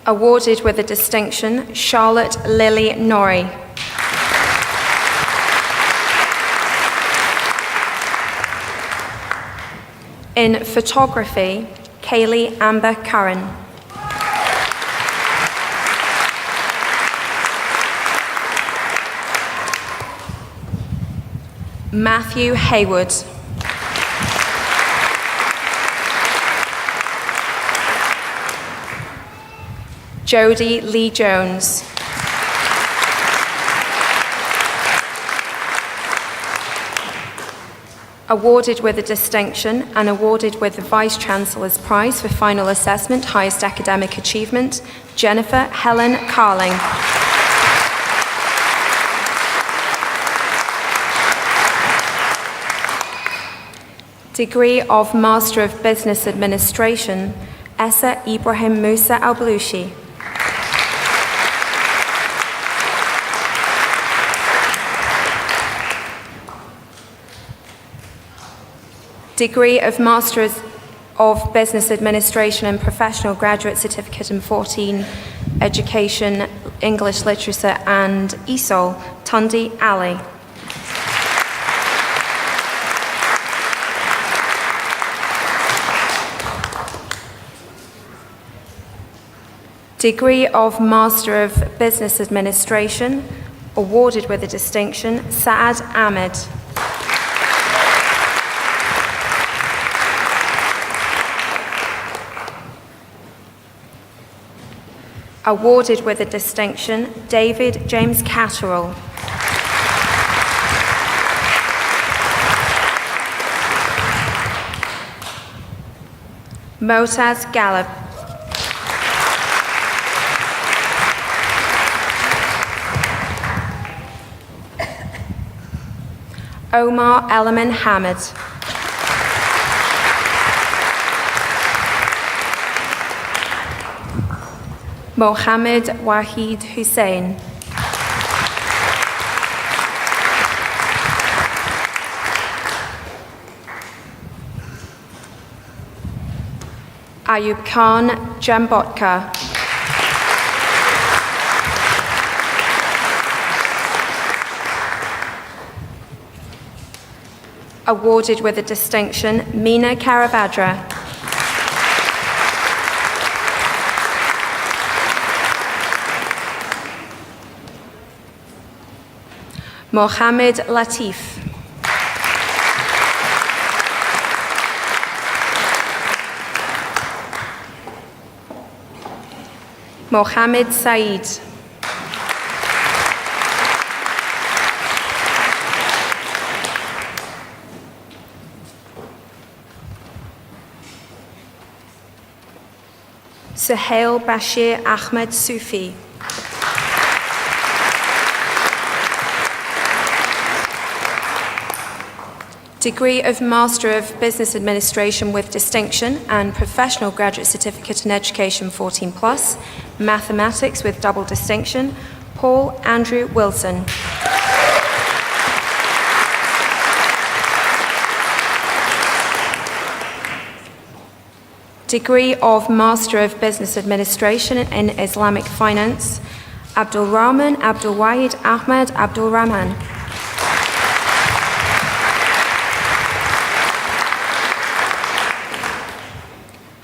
[SPEAKER 1] Awarded with a distinction, Charlotte Lily Norrie. In Photography, Kaylee Amber Curran. Matthew Haywood. Jodie Lee Jones. Awarded with a distinction and awarded with the Vice Chancellor's Prize for Final Assessment, Highest Academic Achievement, Jennifer Helen Carling. Degree of Master of Business Administration, Essa Ibrahim Musa Al-Blushi. Degree of Master of Business Administration and Professional Graduate Certificate in 14 Education, English Literature and ESOL, Tundi Ali. Degree of Master of Business Administration, awarded with a distinction, Saad Ahmed. Awarded with a distinction, David James Catterall. Motaz Gallup. Omar Elman Hamid. Mohammed Wahid Hussein. Ayub Khan Jambotka. Awarded with a distinction, Meena Karavadra. Mohammed Latif. Mohammed Saeed. Suhail Bashir Ahmed Sufi. Degree of Master of Business Administration with distinction and Professional Graduate Certificate in Education 14+, Mathematics with double distinction, Paul Andrew Wilson. Degree of Master of Business Administration in Islamic Finance, Abdul Rahman Abdul Wahid Ahmed Abdul Rahman.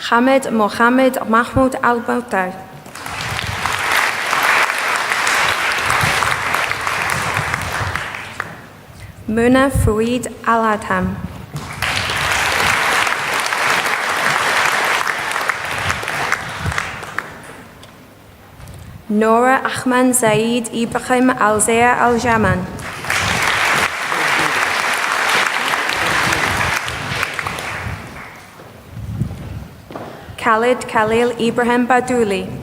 [SPEAKER 1] Hamid Mohammed Mahmoud Al-Bautar. Muna Fouid Al-Adham. Nora Ahman Zaid Ibrahim Al-Zaya Al-Jaman. Khalid Khalil Ibrahim Badouli.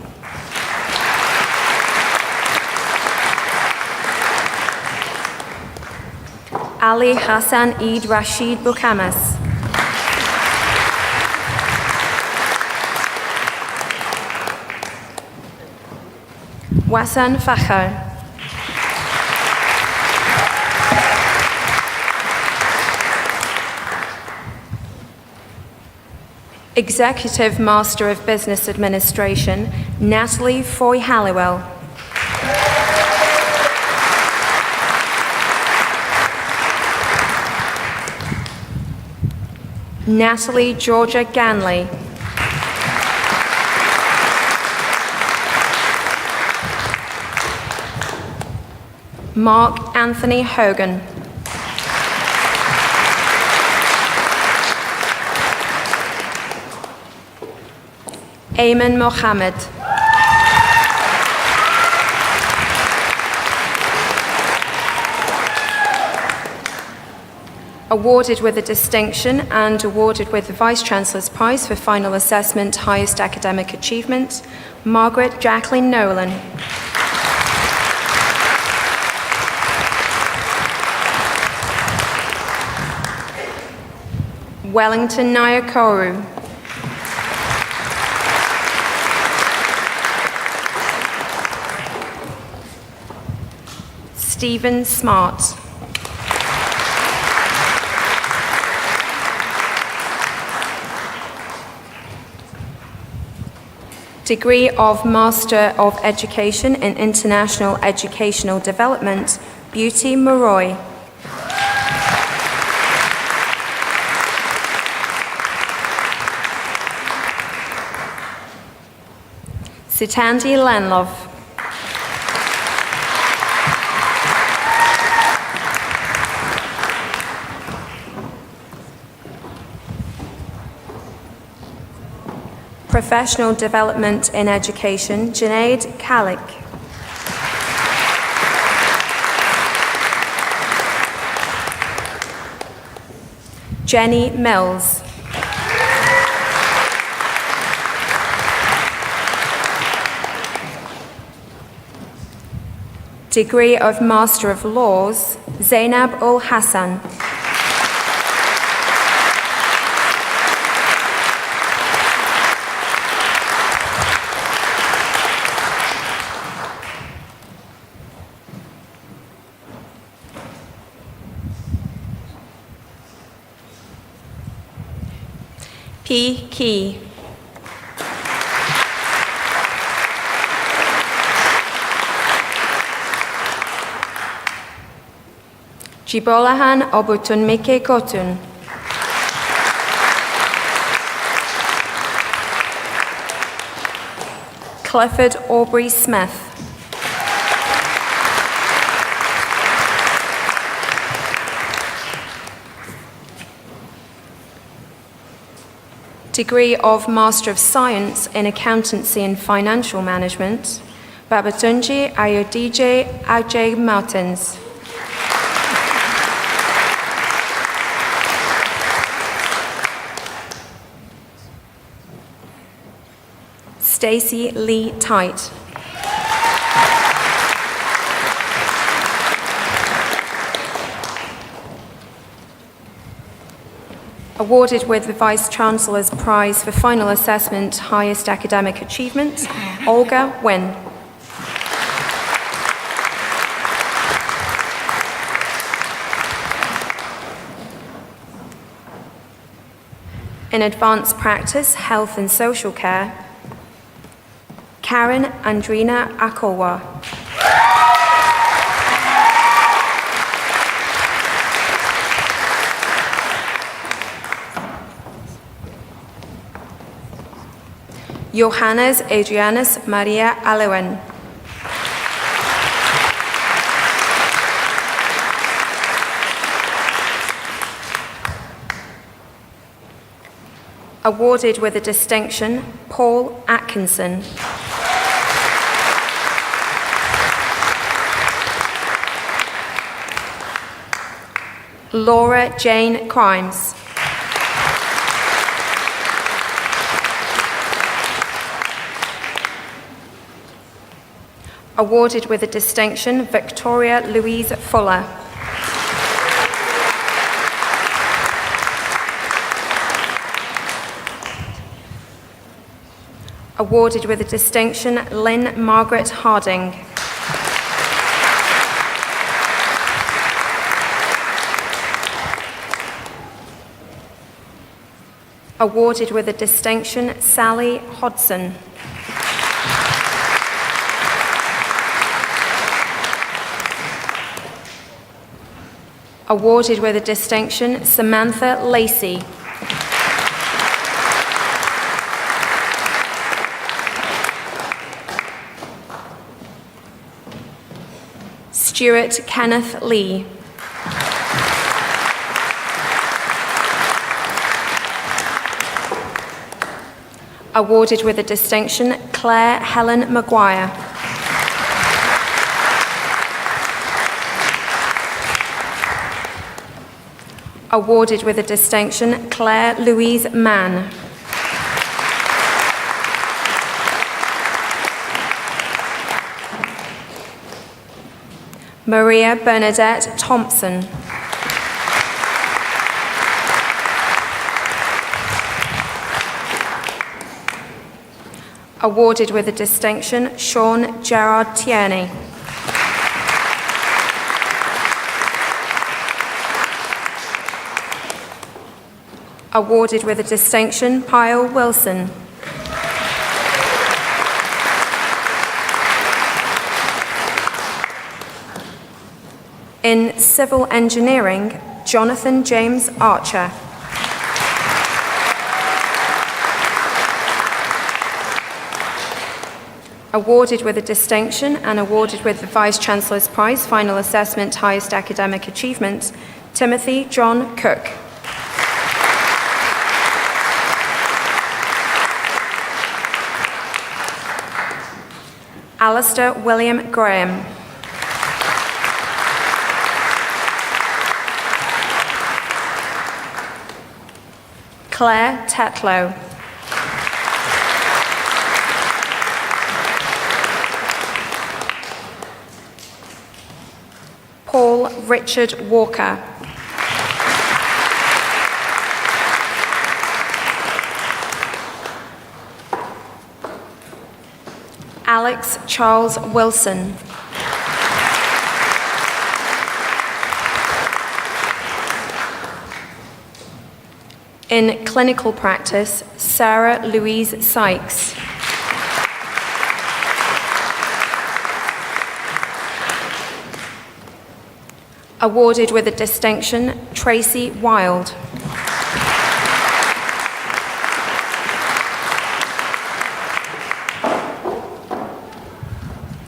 [SPEAKER 1] Ali Hassan Eid Rashid Bukhamas. Wasan Fakhar. Executive Master of Business Administration, Natalie Foy Halliwell. Natalie Georgia Ganley. Mark Anthony Hogan. Ayman Mohammed. Awarded with a distinction and awarded with the Vice-Chancellor's Prize for Final Assessment, Highest Academic Achievement, Margaret Jacqueline Nolan. Wellington Nyakoru. Stephen Smart. Degree of Master of Education in International Educational Development, Beauty Moroy. Sitandi Lenlov. Professional Development in Education, Junaid Kalik. Jenny Mills. Degree of Master of Laws, Zainab Ul Hassan. P. Key. Jibolahan Obutunmike Kotun. Clifford Aubrey Smith. Degree of Master of Science in Accountancy and Financial Management, Babatunji Ayodije Ajay Martins. Stacey Lee Tite. Awarded with the Vice-Chancellor's Prize for Final Assessment, Highest Academic Achievement, Olga Wen. In Advanced Practice, Health and Social Care, Karen Andrina Akolwa. Johannes Adrianus Maria Alewen. Awarded with a distinction, Paul Atkinson. Laura Jane Crimes. Awarded with a distinction, Victoria Louise Fuller. Awarded with a distinction, Lynn Margaret Harding. Awarded with a distinction, Sally Hodson. Awarded with a distinction, Samantha Lacey. Stuart Kenneth Lee. Awarded with a distinction, Claire Helen Maguire. Awarded with a distinction, Claire Louise Mann. Maria Bernadette Thompson. Awarded with a distinction, Sean Gerard Tierney. Awarded with a distinction, Pyle Wilson. In civil engineering, Jonathan James Archer. Awarded with a distinction and awarded with the Vice-Chancellor's Prize, Final Assessment, Highest Academic Achievement, Timothy John Cook. Alistair William Graham. Claire Tetlow. Paul Richard Walker. Alex Charles Wilson. In clinical practice, Sarah Louise Sykes. Awarded with a distinction, Tracy Wild.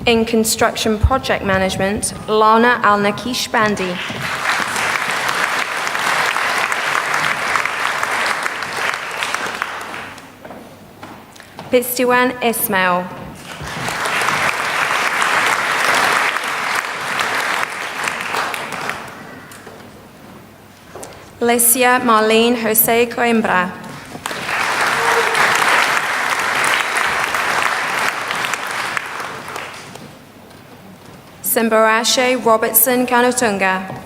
[SPEAKER 1] In construction project management, Lana Al-Nakish Bandi. Pistiwan Ismail. Licia Marlene Jose Coimbra. Simbarashe Robertson Kanutunga.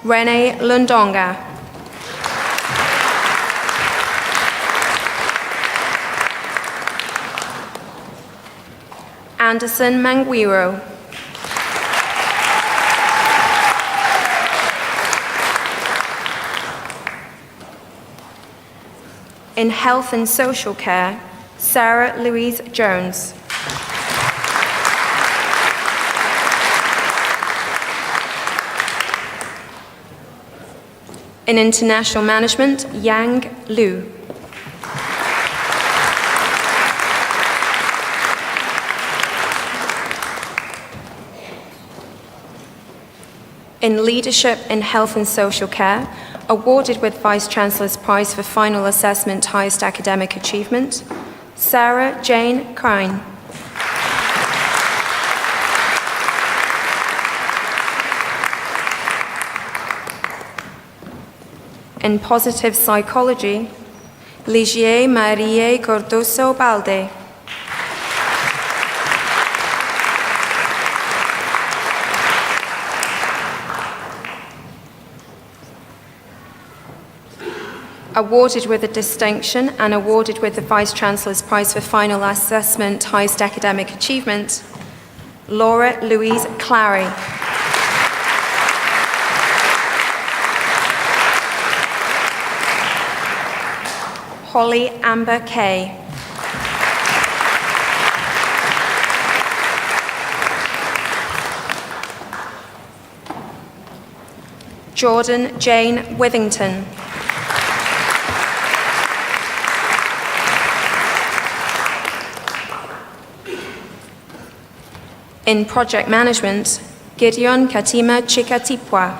[SPEAKER 1] Rene Lundonga. Anderson Mangwiro. In health and social care, Sarah Louise Jones. In international management, Yang Liu. in Leadership in Health and Social Care, awarded with Vice-Chancellor's Prize for Final Assessment Highest Academic Achievement, Sarah Jane Crine. In Positive Psychology, Ligier Marie Cordoso Balde. Awarded with a distinction and awarded with the Vice-Chancellor's Prize for Final Assessment Highest Academic Achievement, Laura Louise Clary. Holly Amber Kay. Jordan Jane Withington. In Project Management, Gideon Katima Chikatipwa.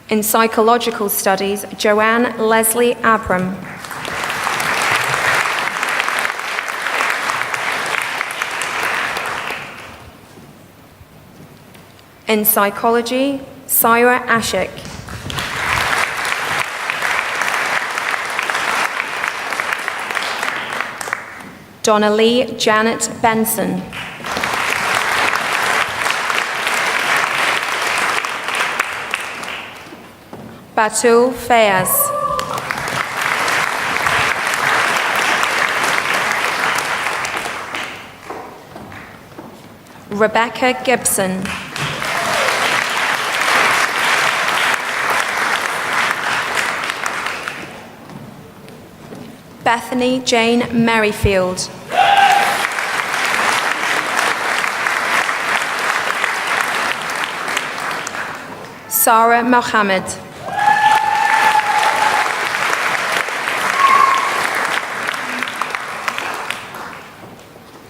[SPEAKER 1] In Psychological Studies, Joanne Leslie Abram. In Psychology, Syra Ashik. Donnelly Janet Benson. Batul Fayaz. Rebecca Gibson. Bethany Jane Merrifield. Sarah Mohammed.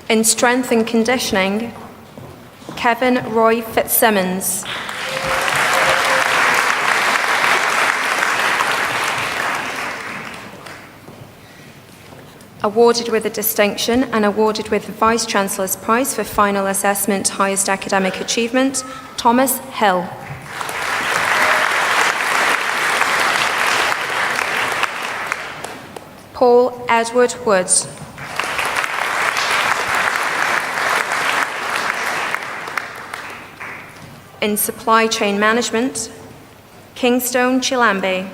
[SPEAKER 1] In Strength and Conditioning, Kevin Roy Fitzsimmons. Awarded with a distinction and awarded with the Vice-Chancellor's Prize for Final Assessment Highest Academic Achievement, Thomas Hill. Paul Edward Woods. In Supply Chain Management, Kingstone Chilambe.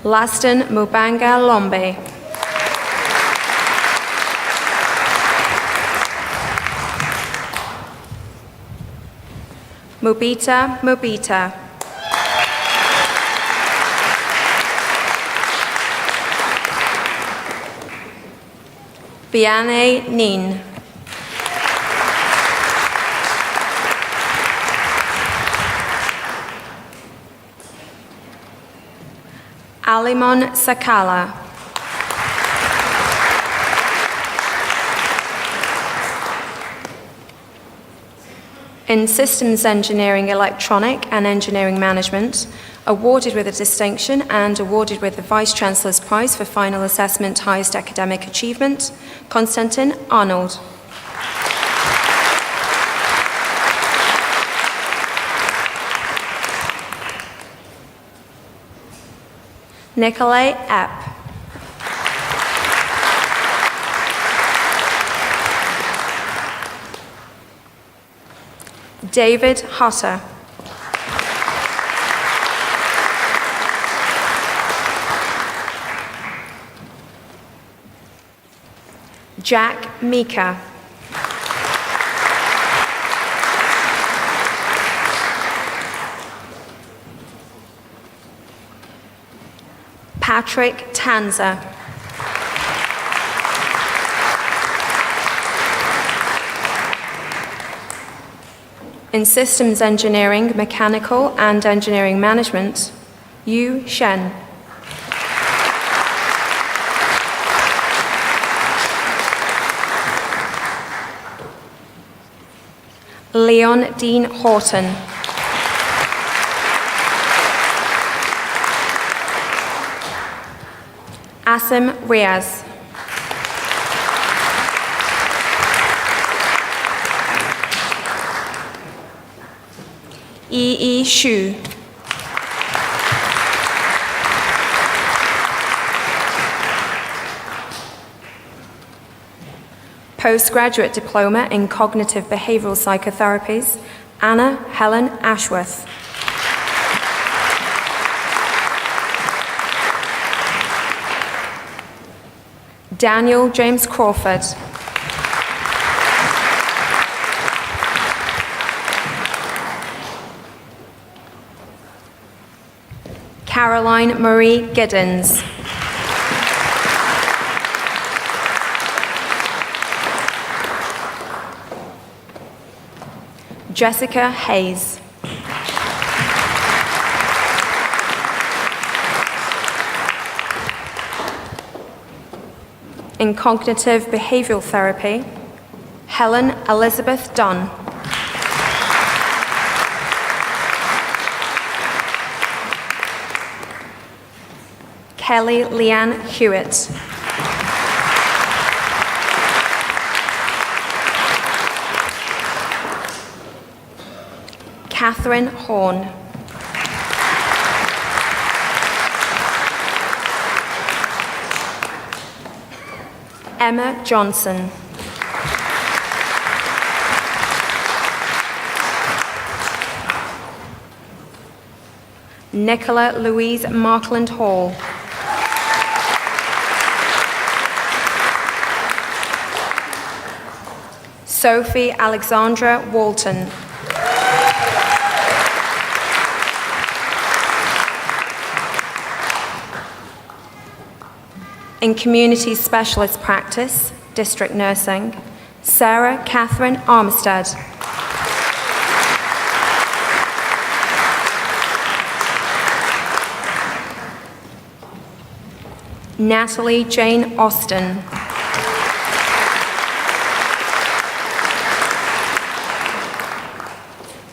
[SPEAKER 1] Laston Mubanga Lombe. Mubita Mubita. Biane Nin. Alimon Sakala. In Systems Engineering, Electronic and Engineering Management, awarded with a distinction and awarded with the Vice-Chancellor's Prize for Final Assessment Highest Academic Achievement, Konstantin Arnold. Nikolay Epp. David Hutter. Jack Mika. Patrick Tanza. In Systems Engineering, Mechanical and Engineering Management, Yu Shen. Leon Dean Horton. Asim Riaz. Yi Shu. Postgraduate Diploma in Cognitive Behavioral Psychotherapies, Anna Helen Ashworth. Daniel James Crawford. Caroline Marie Giddens. Jessica Hayes. In Cognitive Behavioral Therapy, Helen Elizabeth Dunn. Kelly Leanne Hewitt. Catherine Horn. Emma Johnson. Nicola Louise Markland Hall. Sophie Alexandra Walton. In Community Specialist Practice, District Nursing, Sarah Catherine Armstead. Natalie Jane Austin.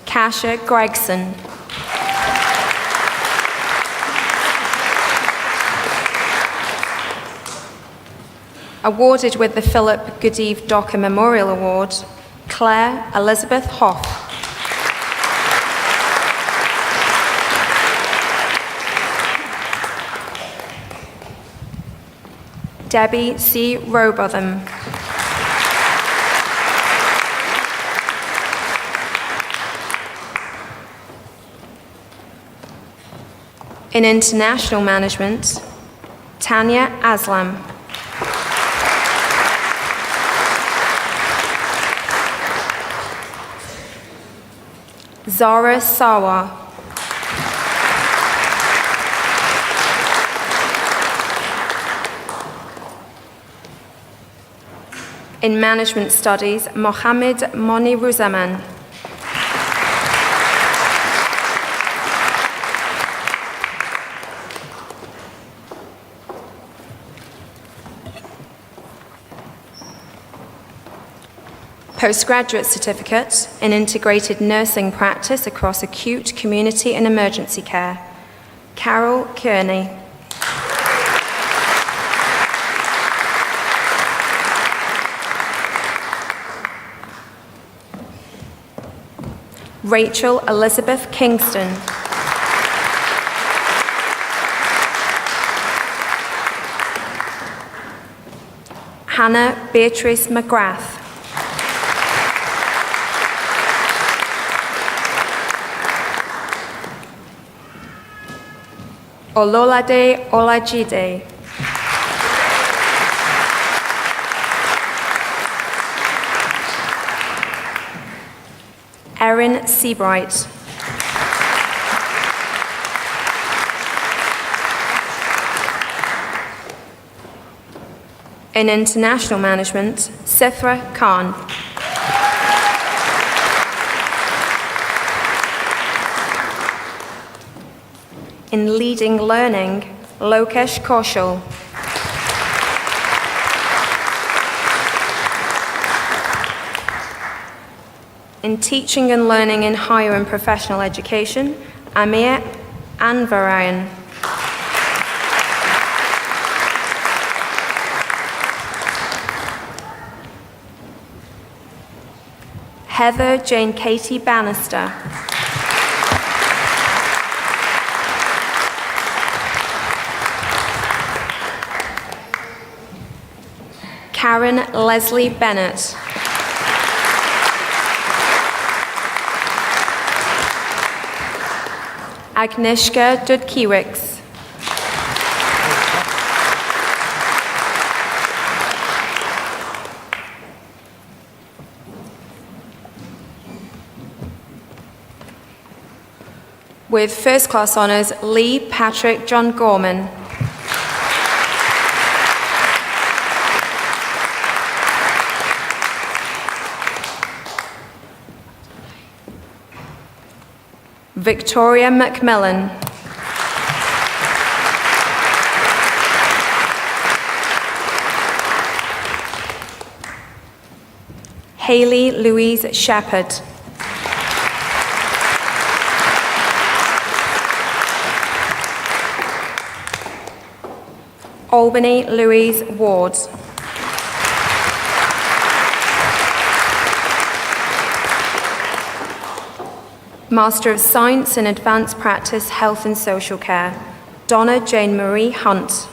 [SPEAKER 1] Kasha Gregson. Awarded with the Philip Goodeve Docker Memorial Award, Claire Elizabeth Hoff. Debbie C. Robotham. In International Management, Tanya Aslam. Zara Sawa. In Management Studies, Mohammed Moni Ruzaman. Postgraduate Certificate in Integrated Nursing Practice across Acute, Community and Emergency Care, Carol Kearney. Rachel Elizabeth Kingston. Hannah Beatrice McGrath. Ololade Olajide. Erin Seabright. In International Management, Sithra Khan. In leading learning, Lokesh Kaushal. In teaching and learning in higher and professional education, Amir Anvarayan. Heather Jane Katie Bannister. Karen Leslie Bennett. Agnieszka Dudkiewicz. With first class honours, Lee Patrick John Gorman. Victoria McMillan. Hayley Louise Shepherd. Albany Louise Ward. Master of Science in Advanced Practice, Health and Social Care, Donna Jane Marie Hunt.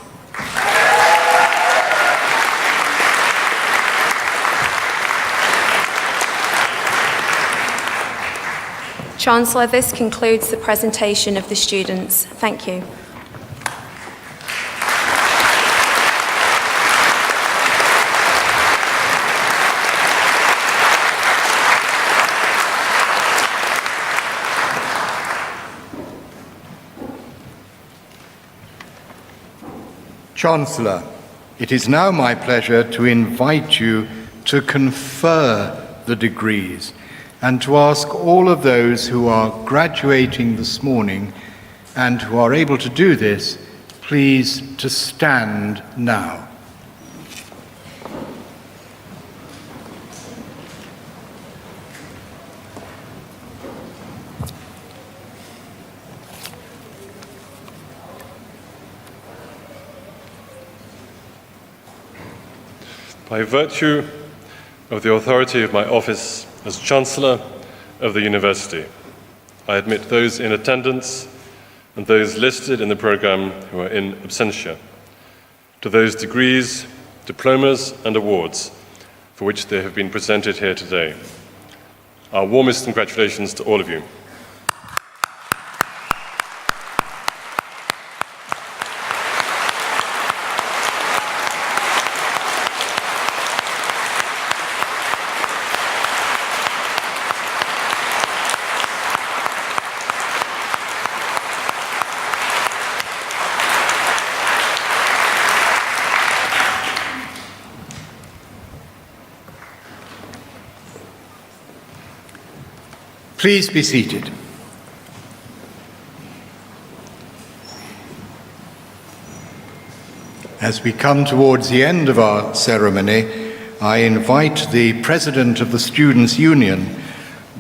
[SPEAKER 1] Chancellor, this concludes the presentation of the students. Thank you.
[SPEAKER 2] Chancellor, it is now my pleasure to invite you to confer the degrees and to ask all of those who are graduating this morning and who are able to do this, please to stand now.
[SPEAKER 3] By virtue of the authority of my office as Chancellor of the University, I admit those in attendance and those listed in the programme who are in absentia to those degrees, diplomas and awards for which they have been presented here today. Our warmest congratulations to all of you.
[SPEAKER 2] Please be seated. As we come towards the end of our ceremony, I invite the President of the Students' Union,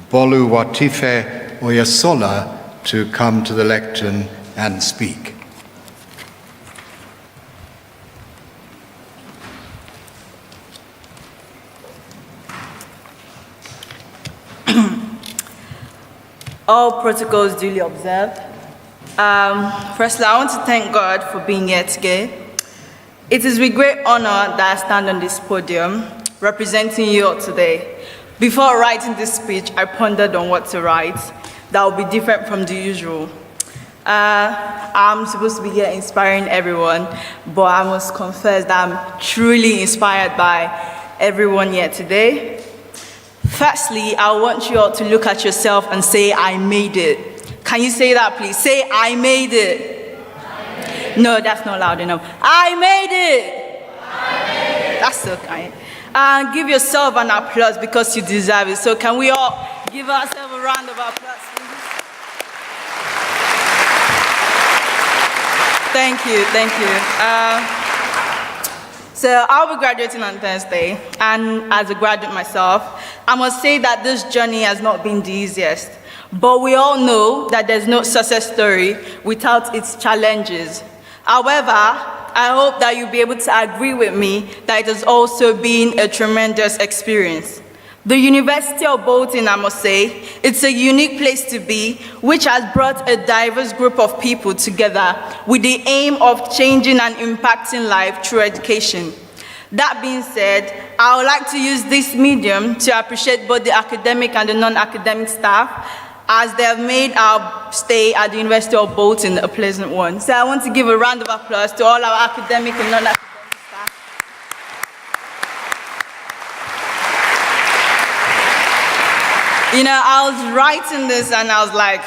[SPEAKER 2] Boluwatife Oyasola, to come to the lectern and speak.
[SPEAKER 6] All protocols duly observed. Firstly, I want to thank God for being here today. It is with great honor that I stand on this podium representing you all today. Before writing this speech, I pondered on what to write that will be different from the usual. I'm supposed to be here inspiring everyone, but I must confess that I'm truly inspired by everyone here today. Firstly, I want you all to look at yourself and say, I made it. Can you say that, please? Say, I made it. I made it. No, that's not loud enough. I made it. I made it. That's so kind. And give yourself an applause because you deserve it. So can we all give ourselves a round of applause, please? Thank you, thank you. So I'll be graduating on Thursday, and as a graduate myself, I must say that this journey has not been the easiest. But we all know that there's no success story without its challenges. However, I hope that you'll be able to agree with me that it has also been a tremendous experience. The University of Bolton, I must say, it's a unique place to be, which has brought a diverse group of people together with the aim of changing and impacting life through education. That being said, I would like to use this medium to appreciate both the academic and the non-academic staff, as they have made our stay at the University of Bolton a pleasant one. So I want to give a round of applause to all our academic and non-academic staff. You know, I was writing this and I was like,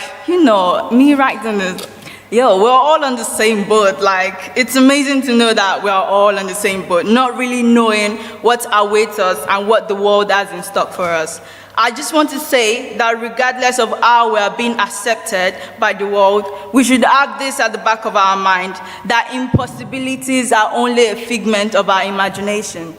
[SPEAKER 6] me writing this, we're all on the same boat. Like, it's amazing to know that we're all on the same boat, not really knowing what awaits us and what the world has in stock for us. I just want to say that regardless of how we are being accepted by the world, we should have this at the back of our mind, that impossibilities are only a figment of our imagination,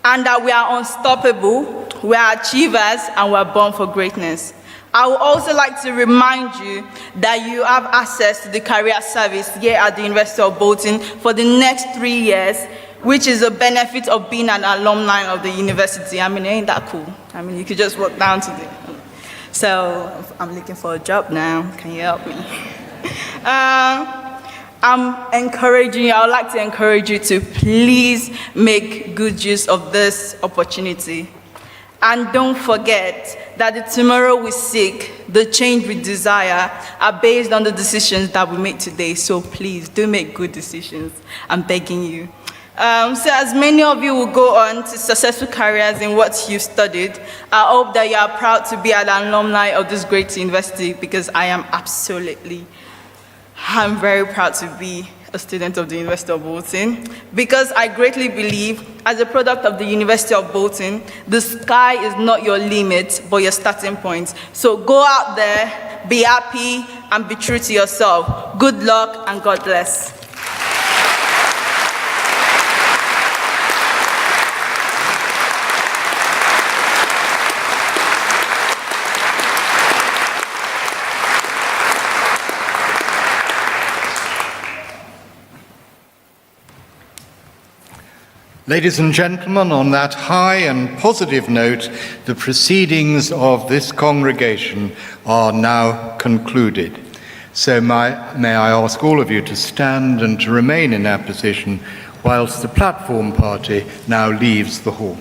[SPEAKER 6] and that we are unstoppable, we are achievers, and we are born for greatness. I would also like to remind you that you have access to the career service here at the University of Bolton for the next 3 years, which is a benefit of being an alumni of the university. I mean, ain't that cool? I mean, you could just walk down to the... So, I'm looking for a job now. Can you help me? I would like to encourage you to please make good use of this opportunity. And don't forget that the tomorrow we seek, the change we desire, are based on the decisions that we make today. So please, do make good decisions. I'm begging you. So as many of you will go on to successful careers in what you've studied, I hope that you are proud to be an alumni of this great university, because I'm very proud to be a student of the University of Bolton, because I greatly believe, as a product of the University of Bolton, the sky is not your limit, but your starting point. So go out there, be happy, and be true to yourself. Good luck, and God bless.
[SPEAKER 2] Ladies and gentlemen, on that high and positive note, the proceedings of this congregation are now concluded. So may I ask all of you to stand and to remain in that position whilst the platform party now leaves the hall.